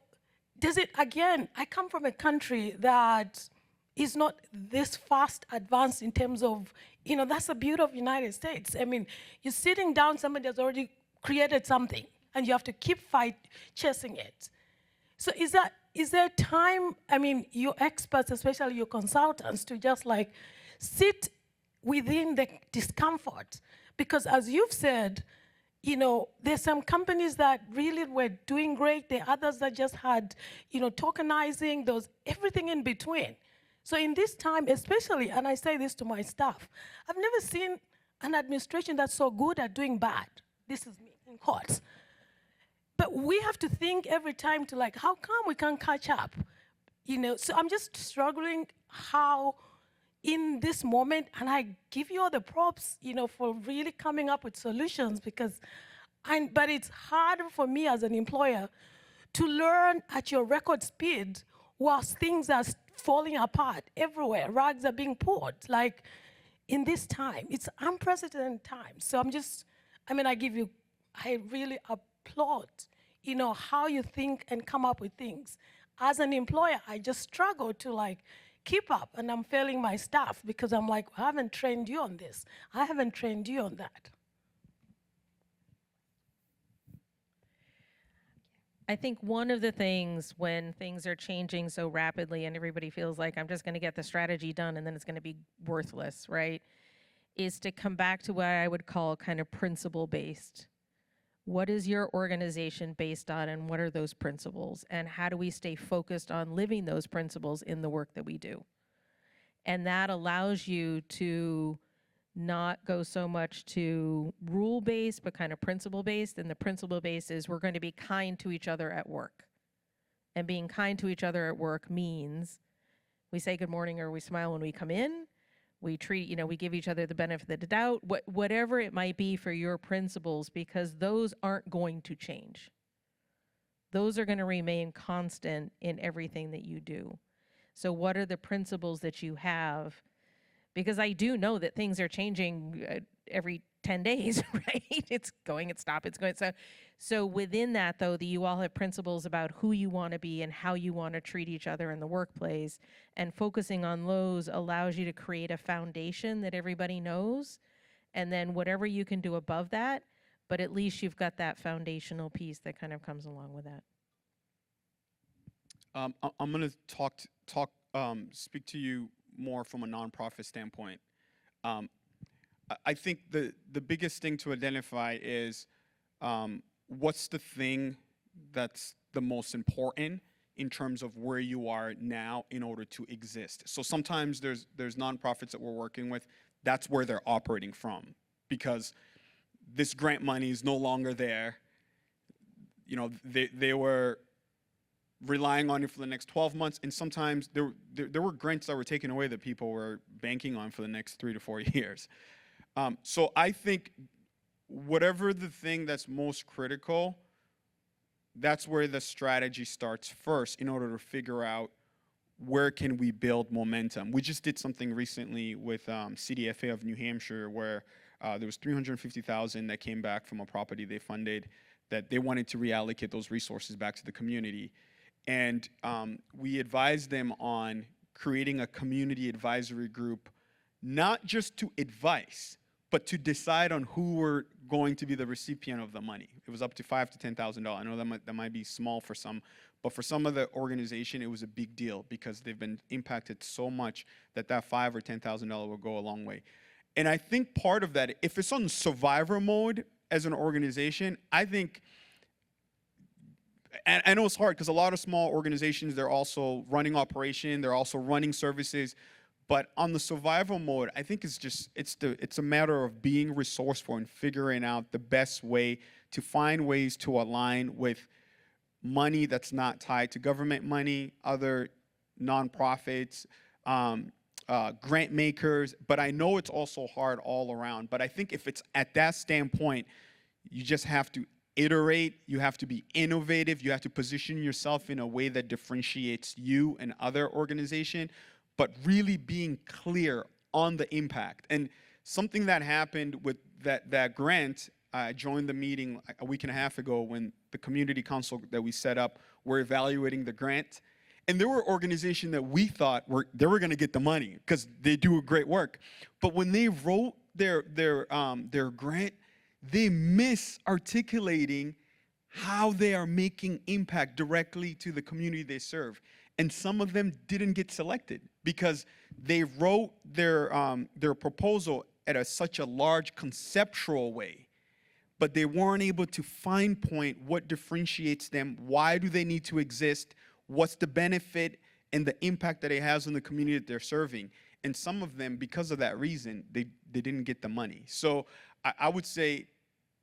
again, I come from a country that is not this fast advanced in terms of, that's the beauty of United States. I mean, you're sitting down, somebody has already created something, and you have to keep chasing it. So is there time, your experts, especially your consultants, to just like sit within the discomfort? Because as you've said, there's some companies that really were doing great. There are others that just had, tokenizing, those everything in between. So in this time, especially, and I say this to my staff, I've never seen an administration that's so good at doing bad. This is me in quotes. But we have to think every time to like, how come we can't catch up? So I'm just struggling how in this moment, and I give you all the props, for really coming up with solutions, but it's harder for me as an employer to learn at your record speed whilst things are falling apart everywhere. Rags are being pulled. Like in this time, it's unprecedented time. So I really applaud, how you think and come up with things. As an employer, I just struggle to like keep up, and I'm failing my staff because I'm like, I haven't trained you on this. I haven't trained you on that. I think one of the things when things are changing so rapidly and everybody feels like I'm just going to get the strategy done and then it's going to be worthless, right, is to come back to what I would call kind of principle-based. What is your organization based on, and what are those principles? And how do we stay focused on living those principles in the work that we do? And that allows you to not go so much to rule-based, but kind of principle-based. And the principle-based is we're going to be kind to each other at work. And being kind to each other at work means we say good morning or we smile when we come in. We treat, we give each other the benefit of the doubt, whatever it might be for your principles, because those aren't going to change. Those are going to remain constant in everything that you do. So what are the principles that you have? Because I do know that things are changing every 10 days, right? It's going, it's stopped, it's going. So within that, though, you all have principles about who you want to be and how you want to treat each other in the workplace. And focusing on those allows you to create a foundation that everybody knows. And then whatever you can do above that, but at least you've got that foundational piece that kind of comes along with that. I'm going to speak to you more from a nonprofit standpoint. I think the biggest thing to identify is what's the thing that's the most important in terms of where you are now in order to exist. So sometimes there's nonprofits that we're working with, that's where they're operating from, because this grant money is no longer there. They were relying on it for the next 12 months, and sometimes there were grants that were taken away that people were banking on for the next 3 to 4 years. So I think whatever the thing that's most critical, that's where the strategy starts first in order to figure out where can we build momentum. We just did something recently with CDFA of New Hampshire where there was $350,000 that came back from a property they funded that they wanted to reallocate those resources back to the community. And we advised them on creating a community advisory group, not just to advise, but to decide on who were going to be the recipient of the money. It was up to $5,000 to $10,000. I know that might be small for some, but for some of the organization, it was a big deal because they've been impacted so much that $5,000 or $10,000 will go a long way. And I think part of that, if it's on survivor mode as an organization, I think, and I know it's hard because a lot of small organizations, they're also running operation, they're also running services. But on the survival mode, I think it's a matter of being resourceful and figuring out the best way to find ways to align with money that's not tied to government money, other nonprofits, grant makers. But I know it's also hard all around. But I think if it's at that standpoint, you just have to iterate, you have to be innovative, you have to position yourself in a way that differentiates you and other organizations, but really being clear on the impact. And something that happened with that grant, I joined the meeting a week and a half ago when the community council that we set up were evaluating the grant. And there were organizations that we thought they were gonna get the money because they do great work. But when they wrote their grant, they miss articulating how they are making impact directly to the community they serve. And some of them didn't get selected because they wrote their proposal at such a large conceptual way, but they weren't able to fine point what differentiates them, why do they need to exist, what's the benefit and the impact that it has on the community that they're serving. And some of them, because of that reason, they didn't get the money. So I would say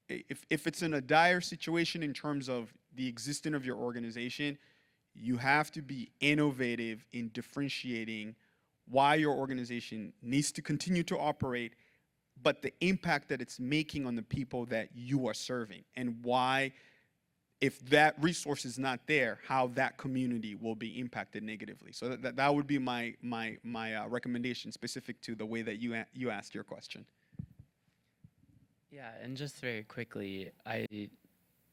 if it's in a dire situation in terms of the existence of your organization, you have to be innovative in differentiating why your organization needs to continue to operate, but the impact that it's making on the people that you are serving, and why, if that resource is not there, how that community will be impacted negatively. So that would be my recommendation specific to the way that you asked your question. Yeah, and just very quickly, I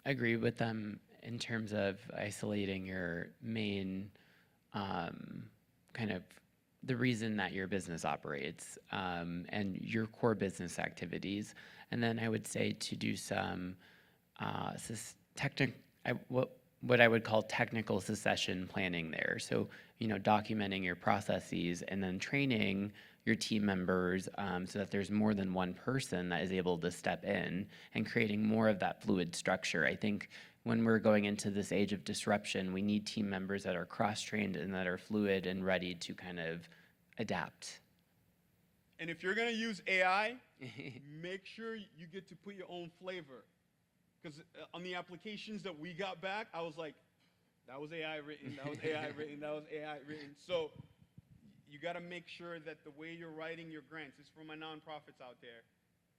agree with them in terms of isolating your main kind of the reason that your business operates and your core business activities. And then I would say to do some what I would call technical succession planning there. So, documenting your processes and then training your team members so that there's more than one person that is able to step in and creating more of that fluid structure. I think when we're going into this age of disruption, we need team members that are cross-trained and that are fluid and ready to kind of adapt. And if you're gonna use AI, make sure you get to put your own flavor. Because on the applications that we got back, I was like, that was AI written, that was AI written, that was AI written. So you gotta make sure that the way you're writing your grants, it's for my nonprofits out there.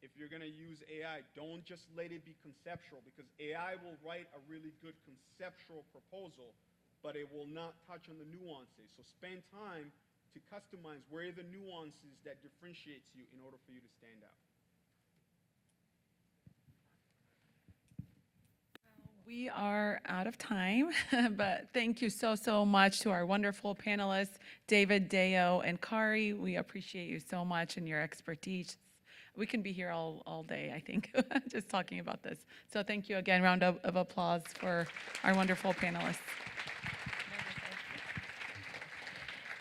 If you're gonna use AI, don't just let it be conceptual, because AI will write a really good conceptual proposal, but it will not touch on the nuances. So spend time to customize where are the nuances that differentiates you in order for you to stand out. We are out of time, but thank you so much to our wonderful panelists, David, Deo, and Kari. We appreciate you so much and your expertise. We can be here all day, I think, just talking about this. So thank you again. Round of applause for our wonderful panelists.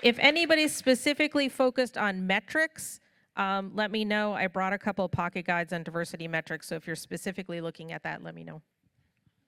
If anybody's specifically focused on metrics, let me know. I brought a couple of pocket guides on diversity metrics, so if you're specifically looking at that, let me know.